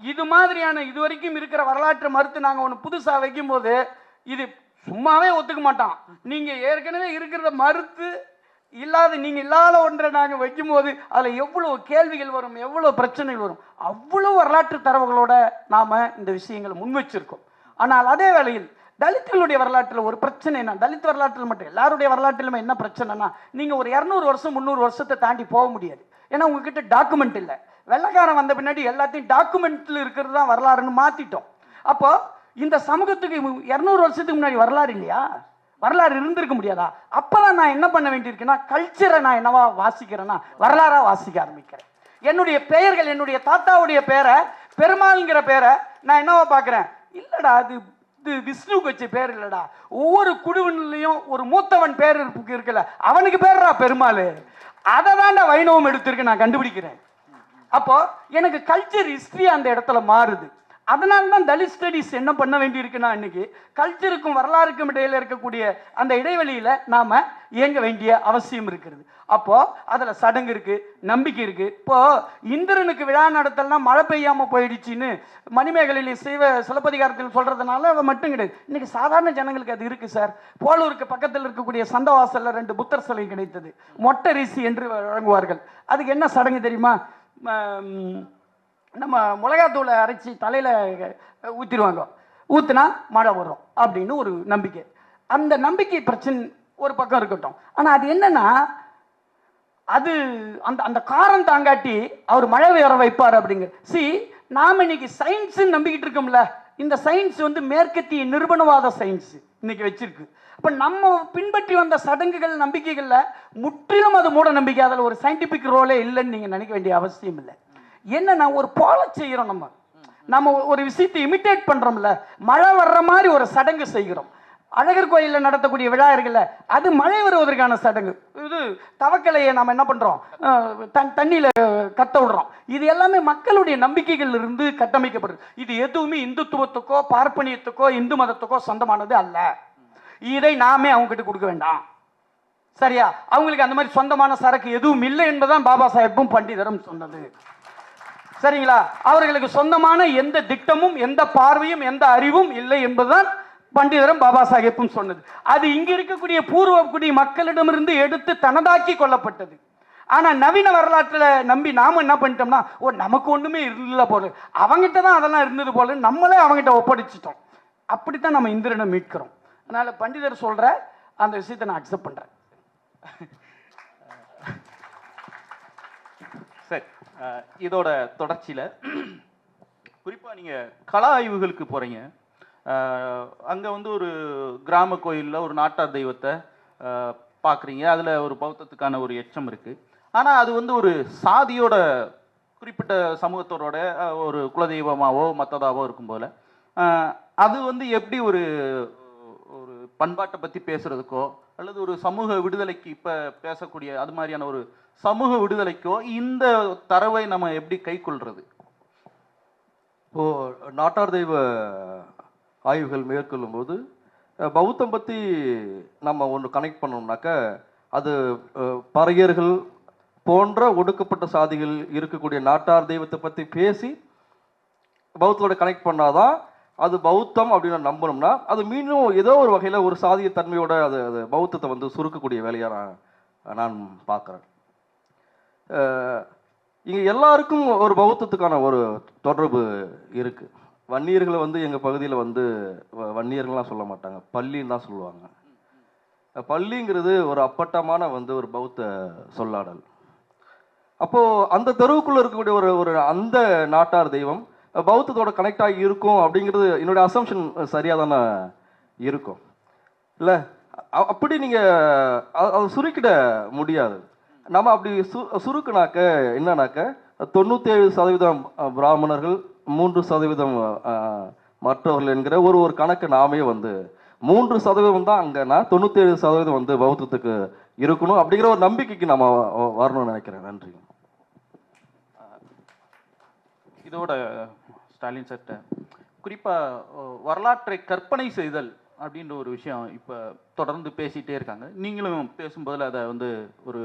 இது மாதிரியான இதுவரைக்கும் இருக்கிற வரலாற்று மறுத்து நாங்கள் ஒன்று புதுசாக வைக்கும்போது இது சும்மாவே ஒத்துக்க மாட்டான். நீங்கள் ஏற்கனவே இருக்கிறத மறுத்து நீங்கள் இல்லாத ஒன்றை நாங்கள் வைக்கும்போது அதில் எவ்வளோ கேள்விகள் வரும், எவ்வளோ பிரச்சனைகள் வரும். அவ்வளோ வரலாற்று தரவுகளோட நாம் இந்த விஷயங்களை முன் வச்சிருக்கோம். ஆனால் அதே வேளையில் தலித்துகளுடைய வரலாற்றில் ஒரு பிரச்சனைனா, தலித் வரலாற்றில் மட்டும் எல்லாருடைய வரலாற்றிலுமே என்ன பிரச்சனைனா, நீங்கள் ஒரு 200 வருஷம் 300 வருஷத்தை தாண்டி போக முடியாது. ஏன்னா உங்ககிட்ட டாக்குமெண்ட் இல்லை. வெள்ளைக்காரன் வந்த பின்னாடி எல்லாத்தையும் டாக்குமெண்ட்டில் இருக்கிறது தான் வரலாறுன்னு மாற்றிட்டோம். அப்போ இந்த சமூகத்துக்கு 200 வருஷத்துக்கு முன்னாடி வரலாறு இல்லையா? வரலாறு இருந்திருக்க முடியாதா? அப்போதான் நான் என்ன பண்ண வேண்டியிருக்குன்னா, கல்ச்சரை நான் என்னவா வாசிக்கிறேன்னா வரலாறாக வாசிக்க ஆரம்பிக்கிறேன். என்னுடைய பெயர்கள், என்னுடைய தாத்தாவுடைய பேரை பெருமாள்ங்கிற பேரை நான் என்னவா பார்க்குறேன், இல்லைடா அது விஷ்ணுக்கு வச்ச பேர் இல்லடா. ஒவ்வொரு குழுவிலையும் ஒரு மூத்தவன் பேர் இருக்குல்ல, அவனுக்கு பேர்டா பெருமாள். அதை தான்டா வைணவம் எடுத்திருக்கு நான் கண்டுபிடிக்கிறேன். அப்போ எனக்கு கல்ச்சர் ஹிஸ்டரி அந்த இடத்துல மாறுது. அதனால தான் தலித் ஸ்டடீஸ் என்ன பண்ண வேண்டி இருக்குன்னா, இன்னைக்கு கல்ச்சருக்கும் வரலாறுக்கும் இடையில இருக்கக்கூடிய அந்த இடைவெளியில நாம இயங்க வேண்டிய அவசியம் இருக்கிறது. அப்போ அதுல சடங்கு இருக்கு, நம்பிக்கை இருக்கு. இப்போ இந்திரனுக்கு விழா நடத்தல்னா மழை பெய்யாம போயிடுச்சின்னு மணிமேகலையில் சிலப்பதிகாரத்தில் சொல்றதுனால அது மட்டும் கிடையாது. இன்னைக்கு சாதாரண ஜனங்களுக்கு அது இருக்கு சார். போலூருக்கு பக்கத்தில் இருக்கக்கூடிய சந்தவாசல்ல 2 புத்தர் சிலை கிடைத்தது, மொட்டை ரிசி என்று வழங்குவார்கள். அதுக்கு என்ன சடங்கு தெரியுமா? நம்ம மிளகாத்தூளை அரைச்சி தலையில் ஊற்றிடுவாங்க, ஊற்றினா மழை வரும் அப்படின்னு ஒரு நம்பிக்கை. அந்த நம்பிக்கை பிரச்சனை ஒரு பக்கம் இருக்கட்டும். ஆனால் அது என்னன்னா, அது அந்த அந்த காரம் தாங்காட்டி அவர் மழை வர வைப்பார் அப்படிங்கிற. நாம் இன்னைக்கு சயின்ஸ் நம்பிக்கிட்டு இருக்கோம்ல, இந்த சயின்ஸ் வந்து மேற்கத்திய நிறுவனவாத சயின்ஸ் இன்னைக்கு வச்சிருக்கு. அப்போ நம்ம பின்பற்றி வந்த சடங்குகள் நம்பிக்கைகளில் முற்றிலும் அது மூட நம்பிக்கை. அதில் ஒரு சயின்டிபிக் ரோலே இல்லைன்னு நீங்கள் நினைக்க வேண்டிய அவசியம் இல்லை. என்னன்னா, ஒரு போல செய்கிறோம், நம்ம ஒரு விஷயத்தை இமிட்டேட் பண்றோம்ல. மழை வர்ற மாதிரி ஒரு சடங்கு செய்கிறோம். அழகர் கோயிலில் நடத்தக்கூடிய விழா இருக்குல்ல, அது மழை வருவதற்கான சடங்கு. இது தவக்கலையை நாம் என்ன பண்றோம், தண்ணியில கத்த விடுறோம். இது எல்லாமே மக்களுடைய நம்பிக்கைகள் இருந்து கட்டமைக்கப்படுது. இது எதுவுமே இந்துத்துவத்துக்கோ பார்ப்பனியத்துக்கோ இந்து மதத்துக்கோ சொந்தமானது அல்ல. இதை நாமே அவங்க கிட்ட கொடுக்க வேண்டாம், சரியா? அவங்களுக்கு அந்த மாதிரி சொந்தமான சரக்கு எதுவும் இல்லை என்பதுதான் பாபா சாஹேப்பும் பண்டிதரும் சொன்னது, சரிங்களா? அவர்களுக்கு சொந்தமான எந்த திட்டமும் எந்த பார்வையும் எந்த அறிவும் இல்லை என்பதுதான் பண்டிதரும் பாபா சாஹேப்பும் சொன்னது. அது இங்க இருக்கக்கூடிய பூர்வக்குடி மக்களிடமிருந்து எடுத்து தனதாக்கி கொள்ளப்பட்டது. ஆனா நவீன வரலாற்றுல நம்பி நாம என்ன பண்ணிட்டோம்னா, நமக்கு ஒண்ணுமே இல்லை போல, அவங்கிட்ட தான் அதெல்லாம் இருந்தது போல நம்மளே அவங்கிட்ட ஒப்படைச்சிட்டோம். அப்படித்தான் நம்ம இந்திரனை மீட்கிறோம். அதனால பண்டிதர் சொல்ற அந்த விஷயத்தை நான் அக்செப்ட் பண்றேன். சரி, இதோட தொடர்ச்சியில் குறிப்பாக நீங்கள் கலா ஆய்வுகளுக்கு போகிறீங்க. அங்கே வந்து ஒரு கிராம கோயிலில் ஒரு நாட்டார் தெய்வத்தை பார்க்குறீங்க. அதில் ஒரு பௌத்தத்துக்கான ஒரு எச்சம் இருக்குது. ஆனால் அது வந்து ஒரு சாதியோட குறிப்பிட்ட சமூகத்தோட ஒரு குலதெய்வமாவோ மற்றதாவோ இருக்கும் போல் அது வந்து எப்படி ஒரு ஒரு பண்பாட்டை பற்றி பேசுகிறதுக்கோ அல்லது ஒரு சமூக விடுதலைக்கு இப்போ பேசக்கூடிய அது மாதிரியான ஒரு சமூக விடுதலைக்கோ இந்த தரவை நம்ம எப்படி கை கொள்றது? இப்போ நாட்டார் தெய்வ ஆய்வுகள் மேற்கொள்ளும் போது பௌத்தம் பற்றி நம்ம ஒன்று கனெக்ட் பண்ணோம்னாக்க, அது பறையர்கள் போன்ற ஒடுக்கப்பட்ட சாதிகள் இருக்கக்கூடிய நாட்டார் தெய்வத்தை பற்றி பேசி பௌத்தத்தோட கனெக்ட் பண்ணாதான் அது பௌத்தம் அப்படின்னு நம்பணும்னா, அது மீண்டும் ஏதோ ஒரு வகையில் ஒரு சாதிய தன்மையோட அது அது பௌத்தத்தை வந்து சுருக்கக்கூடிய வேலையாக நான் பார்க்குறேன். இங்கே எல்லாருக்கும் ஒரு பௌத்தத்துக்கான ஒரு தொடர்பு இருக்குது. வன்னியர்களை வந்து எங்கள் பகுதியில் வந்து வன்னியர்கள்லாம் சொல்ல மாட்டாங்க, பள்ளின்னு தான் சொல்லுவாங்க. பள்ளிங்கிறது ஒரு அப்பட்டமான வந்து ஒரு பௌத்த சொல்லாடல். அப்போது அந்த தெருவுக்குள்ளே இருக்கக்கூடிய ஒரு ஒரு அந்த நாட்டார் தெய்வம் பௌத்தத்தோட கனெக்ட் ஆகி இருக்கும் அப்படிங்கிறது என்னுடைய அசம்ஷன் சரியாக தானே இருக்கும் இல்லை? அப்படி நீங்கள் அதை சுருக்கிட முடியாது. நம்ம அப்படி சுருக்குனாக்க என்னன்னாக்க 97% பிராமணர்கள் 3% மற்றவர்கள் என்கிற ஒரு கணக்கு நாமே வந்து 3% தான் அங்கன்னா 97% வந்து பௌத்தத்துக்கு இருக்கணும் அப்படிங்கிற ஒரு நம்பிக்கைக்கு நம்ம வரணும்னு நினைக்கிறேன். நன்றி. இதோட ஸ்டாலின் சட்ட குறிப்பாக வரலாற்றை கற்பனை செய்தல் அப்படின்ற ஒரு விஷயம் இப்போ தொடர்ந்து பேசிகிட்டே இருக்காங்க. நீங்களும் பேசும்போதில் அதை வந்து ஒரு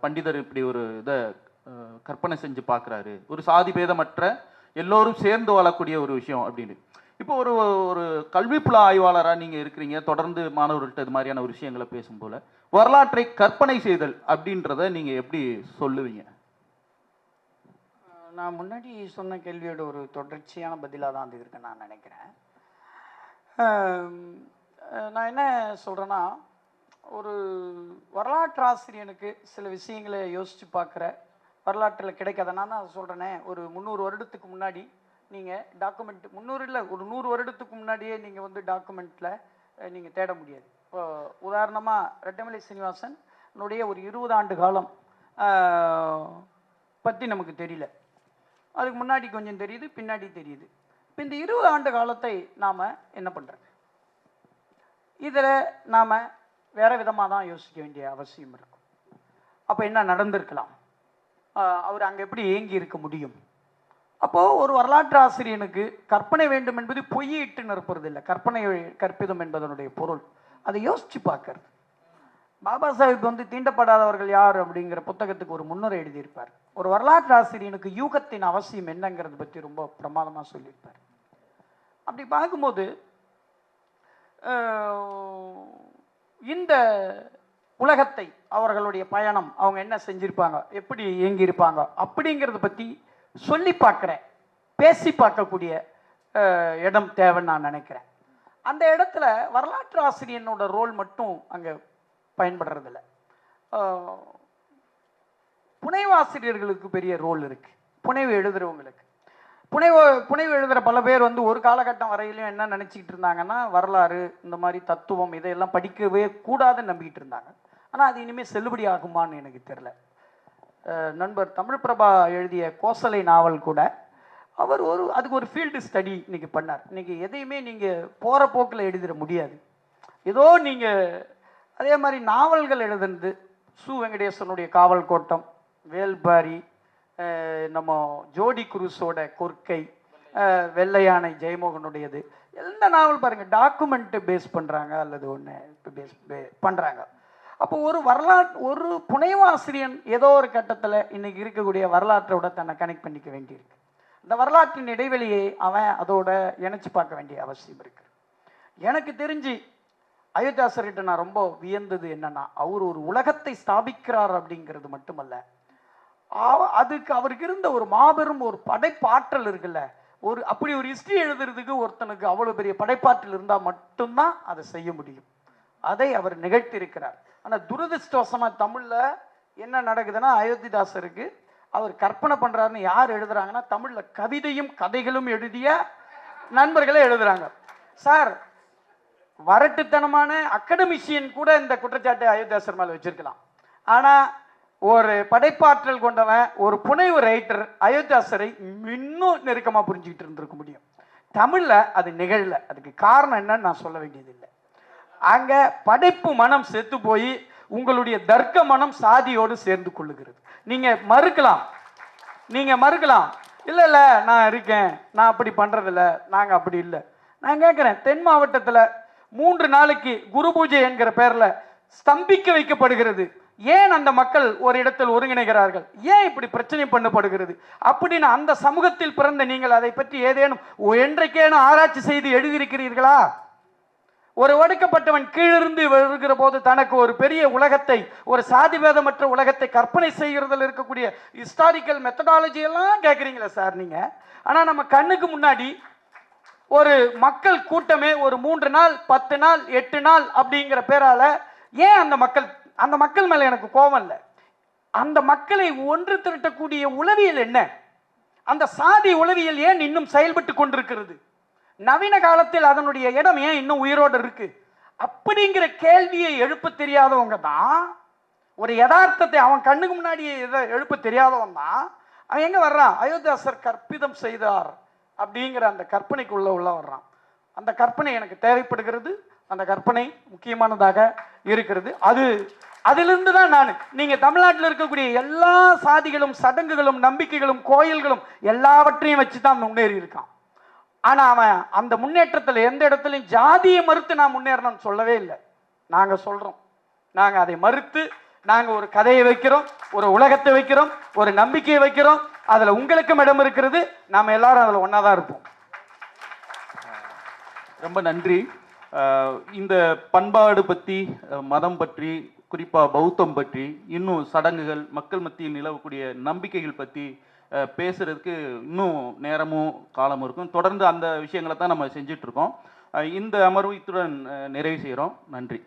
பண்டிதர் இப்படி ஒரு இதை கற்பனை செஞ்சு பார்க்குறாரு, ஒரு சாதி பேதமற்ற எல்லோரும் சேர்ந்து வாழக்கூடிய ஒரு விஷயம் அப்படின்னு. இப்போ ஒரு ஒரு கல்விப்புல ஆய்வாளராக நீங்கள் இருக்கிறீங்க, தொடர்ந்து மாணவர்கள்ட்ட இது மாதிரியான ஒரு விஷயங்களை பேசும்போல வரலாற்றை கற்பனை செய்தல் அப்படின்றத நீங்கள் எப்படி சொல்லுவீங்க? நான் முன்னாடி சொன்ன கேள்வியோட ஒரு தொடர்ச்சியான பதிலாக தான் அது இருக்குன்னு நான் நினைக்கிறேன். நான் என்ன சொல்கிறேன்னா, ஒரு வரலாற்று ஆசிரியனுக்கு சில விஷயங்களை யோசித்து பார்க்குற, வரலாற்றில் கிடைக்காத, நான் தான் சொல்கிறேனே, ஒரு 300 வருடத்துக்கு முன்னாடி நீங்கள் டாக்குமெண்ட், 300 இல்லை, ஒரு 100 வருடத்துக்கு முன்னாடியே நீங்கள் வந்து டாக்குமெண்ட்டில் நீங்கள் தேட முடியாது. இப்போ உதாரணமாக ரெட்டமலை சீனிவாசன் ஒரு 20 ஆண்டு காலம் பற்றி நமக்கு தெரியல. அதுக்கு முன்னாடி கொஞ்சம் தெரியுது, பின்னாடி தெரியுது. இப்போ இந்த 20 ஆண்டு காலத்தை நாம் என்ன பண்ணுறோம்? இதில் நாம் வேறு விதமாக தான் யோசிக்க வேண்டிய அவசியம் இருக்கும். அப்போ என்ன நடந்திருக்கலாம்? அவர் அங்கே எப்படி ஏங்கி இருக்க முடியும்? அப்போது ஒரு வரலாற்று ஆசிரியனுக்கு கற்பனை வேண்டும் என்பது பொய்யிட்டு நிற்பது இல்லை, கற்பனை கற்பிதம் என்பதனுடைய பொருள். அதை யோசித்து பார்க்கறது. பாபா சாஹிப் வந்து தீண்டப்படாதவர்கள் யார் அப்படிங்கிற புத்தகத்துக்கு ஒரு முன்னுரை எழுதியிருப்பார். ஒரு வரலாற்று ஆசிரியனுக்கு யூகத்தின் அவசியம் என்னங்கிறத பற்றி ரொம்ப பிரமாதமாக சொல்லியிருப்பார். அப்படி பார்க்கும்போது இந்த உலகத்தை, அவர்களுடைய பயணம், அவங்க என்ன செஞ்சுருப்பாங்க, எப்படி இயங்கியிருப்பாங்க அப்படிங்கிறத பற்றி சொல்லி பார்க்குறேன், பேசி பார்க்கக்கூடிய இடம் தேவைன்னு நான் நினைக்கிறேன். அந்த இடத்துல வரலாற்று ஆசிரியனோட ரோல் மட்டும் அங்கே பயன்படுறதில்ல. புனைவாசிரியர்களுக்கு பெரிய ரோல் இருக்கு. புனைவு எழுதுறவங்களுக்கு, புனைவு எழுதுகிற பல பேர் வந்து ஒரு காலகட்டம் வரையிலும் என்ன நினச்சிக்கிட்டு இருந்தாங்கன்னா, வரலாறு இந்த மாதிரி தத்துவம் இதையெல்லாம் படிக்கவே கூடாதுன்னு நம்பிக்கிட்டு இருந்தாங்க. ஆனால் அது இனிமேல் செல்லுபடி ஆகுமான்னு எனக்கு தெரியல. நண்பர் தமிழ் பிரபா எழுதிய கோசலை நாவல் கூட அவர் அதுக்கு ஒரு ஃபீல்டு ஸ்டடி இன்னைக்கு பண்ணார். இன்னைக்கு எதையுமே நீங்கள் போகிற போக்கில் எழுதிட முடியாது. ஏதோ நீங்கள் அதே மாதிரி நாவல்கள் எழுதுனது, சு வெங்கடேசனுடைய காவல் கோட்டம், வேல்பாரி, நம்ம ஜோடி குரூஸோட கொற்கை, வெள்ளையானை ஜெயமோகனுடையது, எந்த நாவல் பாருங்கள் டாக்குமெண்ட்டு பேஸ் பண்ணுறாங்க அல்லது ஒன்று பேஸ் பண்ணுறாங்க. அப்போ ஒரு புனைவாசிரியன் ஏதோ ஒரு கட்டத்தில் இன்னைக்கு இருக்கக்கூடிய வரலாற்றோட தன்னை கனெக்ட் பண்ணிக்க வேண்டியிருக்கு. அந்த வரலாற்றின் இடைவெளியை அவன் அதோட இணைச்சி பார்க்க வேண்டிய அவசியம் இருக்கு. எனக்கு தெரிஞ்சு அயோத்தியாசர்கிட்ட நான் ரொம்ப வியந்தது என்னன்னா, அவர் ஒரு உலகத்தை ஸ்தாபிக்கிறார் அப்படிங்கிறது மட்டுமல்ல, அதுக்கு அவருக்கு இருந்த ஒரு மாபெரும் ஒரு படைப்பாற்றல் இருக்குல்ல. அப்படி ஒரு ஹிஸ்டரி எழுதுறதுக்கு ஒருத்தனுக்கு அவ்வளவு பெரிய படைப்பாற்றல் இருந்தால் மட்டும்தான் அதை செய்ய முடியும். அதை அவர் நிகழ்த்தியிருக்கிறார். ஆனால் துரதிருஷ்டவசமா தமிழ்ல என்ன நடக்குதுன்னா, அயோத்திதாசருக்கு அவர் கற்பனை பண்றாருன்னு யார் எழுதுறாங்கன்னா, தமிழ்ல கவிதையும் கதைகளும் எழுதிய நண்பர்களே எழுதுறாங்க. சார், வரட்டுத்தனமான அகடமிஷியன் கூட இந்த குற்றச்சாட்டை அயோத்தியாசர் மேல வச்சிருக்கலாம். ஆனா ஒரு படைப்பாற்றல் கொண்டவன், ஒரு புனைவு ரைட்டர் அயோத்தியாசரை இன்னும் நெருக்கமா புரிஞ்சுக்கிட்டு இருந்திருக்க முடியும். தமிழ்ல அது நிகழல. அதுக்கு காரணம் என்னன்னு நான் சொல்ல வேண்டியதில்லை. அங்க படைப்பு மனம் செத்து போய் உங்களுடைய தர்க்க மனம் சாதியோடு சேர்ந்து கொள்ளுகிறது. நீங்க மறுக்கலாம், இல்ல இல்ல நான் இருக்கேன், நான் அப்படி பண்றதில்ல, நாங்க அப்படி இல்லை. நான் கேட்கிறேன், தென் மாவட்டத்துல 3 நாளைக்கு குரு பூஜை என்கிற பெயர்ல ஸ்தம்பிக்க வைக்கப்படுகிறது. ஏன் அந்த மக்கள் ஒரு இடத்தில் ஒருங்கிணைகிறார்கள்? ஏன் இப்படி பிரச்சனை பண்ணப்படுகிறது? அப்படின்னு அந்த சமூகத்தில் பிறந்த நீங்கள் அதை பற்றி ஏதேனும் என்றைக்கேனும் ஆராய்ச்சி செய்து எழுதியிருக்கிறீர்களா? ஒரு ஒடுக்கப்பட்டவன் கீழிருந்து வருகிற போது தனக்கு ஒரு பெரிய உலகத்தை, ஒரு சாதி பேதமற்ற உலகத்தை கற்பனை செய்கிறதில் இருக்கக்கூடிய ஹிஸ்டாரிக்கல் மெத்தடாலஜி எல்லாம் கேட்குறீங்களா சார் நீங்க? ஆனா நம்ம கண்ணுக்கு முன்னாடி ஒரு மக்கள் கூட்டமே ஒரு 3 நாள் 10 நாள் 8 நாள் அப்படிங்கிற பேரால ஏன் அந்த மக்கள் மேல எனக்கு கோபம் இல்லை. அந்த மக்களை ஒன்று திரட்டக்கூடிய உளவியல் என்ன? அந்த சாதி உளவியல் ஏன் இன்னும் செயல்பட்டு கொண்டிருக்கிறது? நவீன காலத்தில் அதனுடைய இடம் ஏன் இன்னும் உயிரோடு இருக்கு? அப்படிங்கிற கேள்வியை எழுப்ப தெரியாதவங்க தான், ஒரு யதார்த்தத்தை அவன் கண்ணுக்கு முன்னாடி எழுப்ப தெரியாதவன் தான் அவன் எங்க வர்றான்? அயோத்தியாசர் கற்பிதம் செய்தார் அப்படிங்கிற அந்த கற்பனைக்குள்ள வர்றான். அந்த கற்பனை எனக்கு தேவைப்படுகிறது. அந்த கற்பனை முக்கியமானதாக இருக்கிறது. அதிலிருந்து தான் நீங்க தமிழ்நாட்டில் இருக்கக்கூடிய எல்லா சாதிகளும், சடங்குகளும், நம்பிக்கைகளும், கோயில்களும் எல்லாவற்றையும் வச்சு தான் முன்னேறி இருக்கான். ஆனா அவன் அந்த முன்னேற்றத்துல எந்த இடத்துலையும் ஜாதியை மறுத்து நான் முன்னேறணும்னு சொல்லவே இல்லை. நாங்க சொல்றோம், நாங்க அதை மறுத்து நாங்க ஒரு கதையை வைக்கிறோம், ஒரு உலகத்தை வைக்கிறோம், ஒரு நம்பிக்கையை வைக்கிறோம். அதுல உங்களுக்கும் இடம் இருக்கிறது, நாம எல்லாரும் அதுல ஒன்னாதான் இருப்போம். ரொம்ப நன்றி. இந்த பண்பாடு பற்றி, மதம் பற்றி, குறிப்பாக பௌத்தம் பற்றி, இன்னும் சடங்குகள், மக்கள் மத்தியில் நிலவக்கூடிய நம்பிக்கைகள் பற்றி பேசுறதுக்கு இன்னும் நேரமும் காலமும் இருக்கும். தொடர்ந்து அந்த விஷயங்களை தான் நம்ம செஞ்சிட்டு இருக்கோம். இந்த அமர்வு இத்துடன் நிறைவு செய்கிறோம். நன்றி.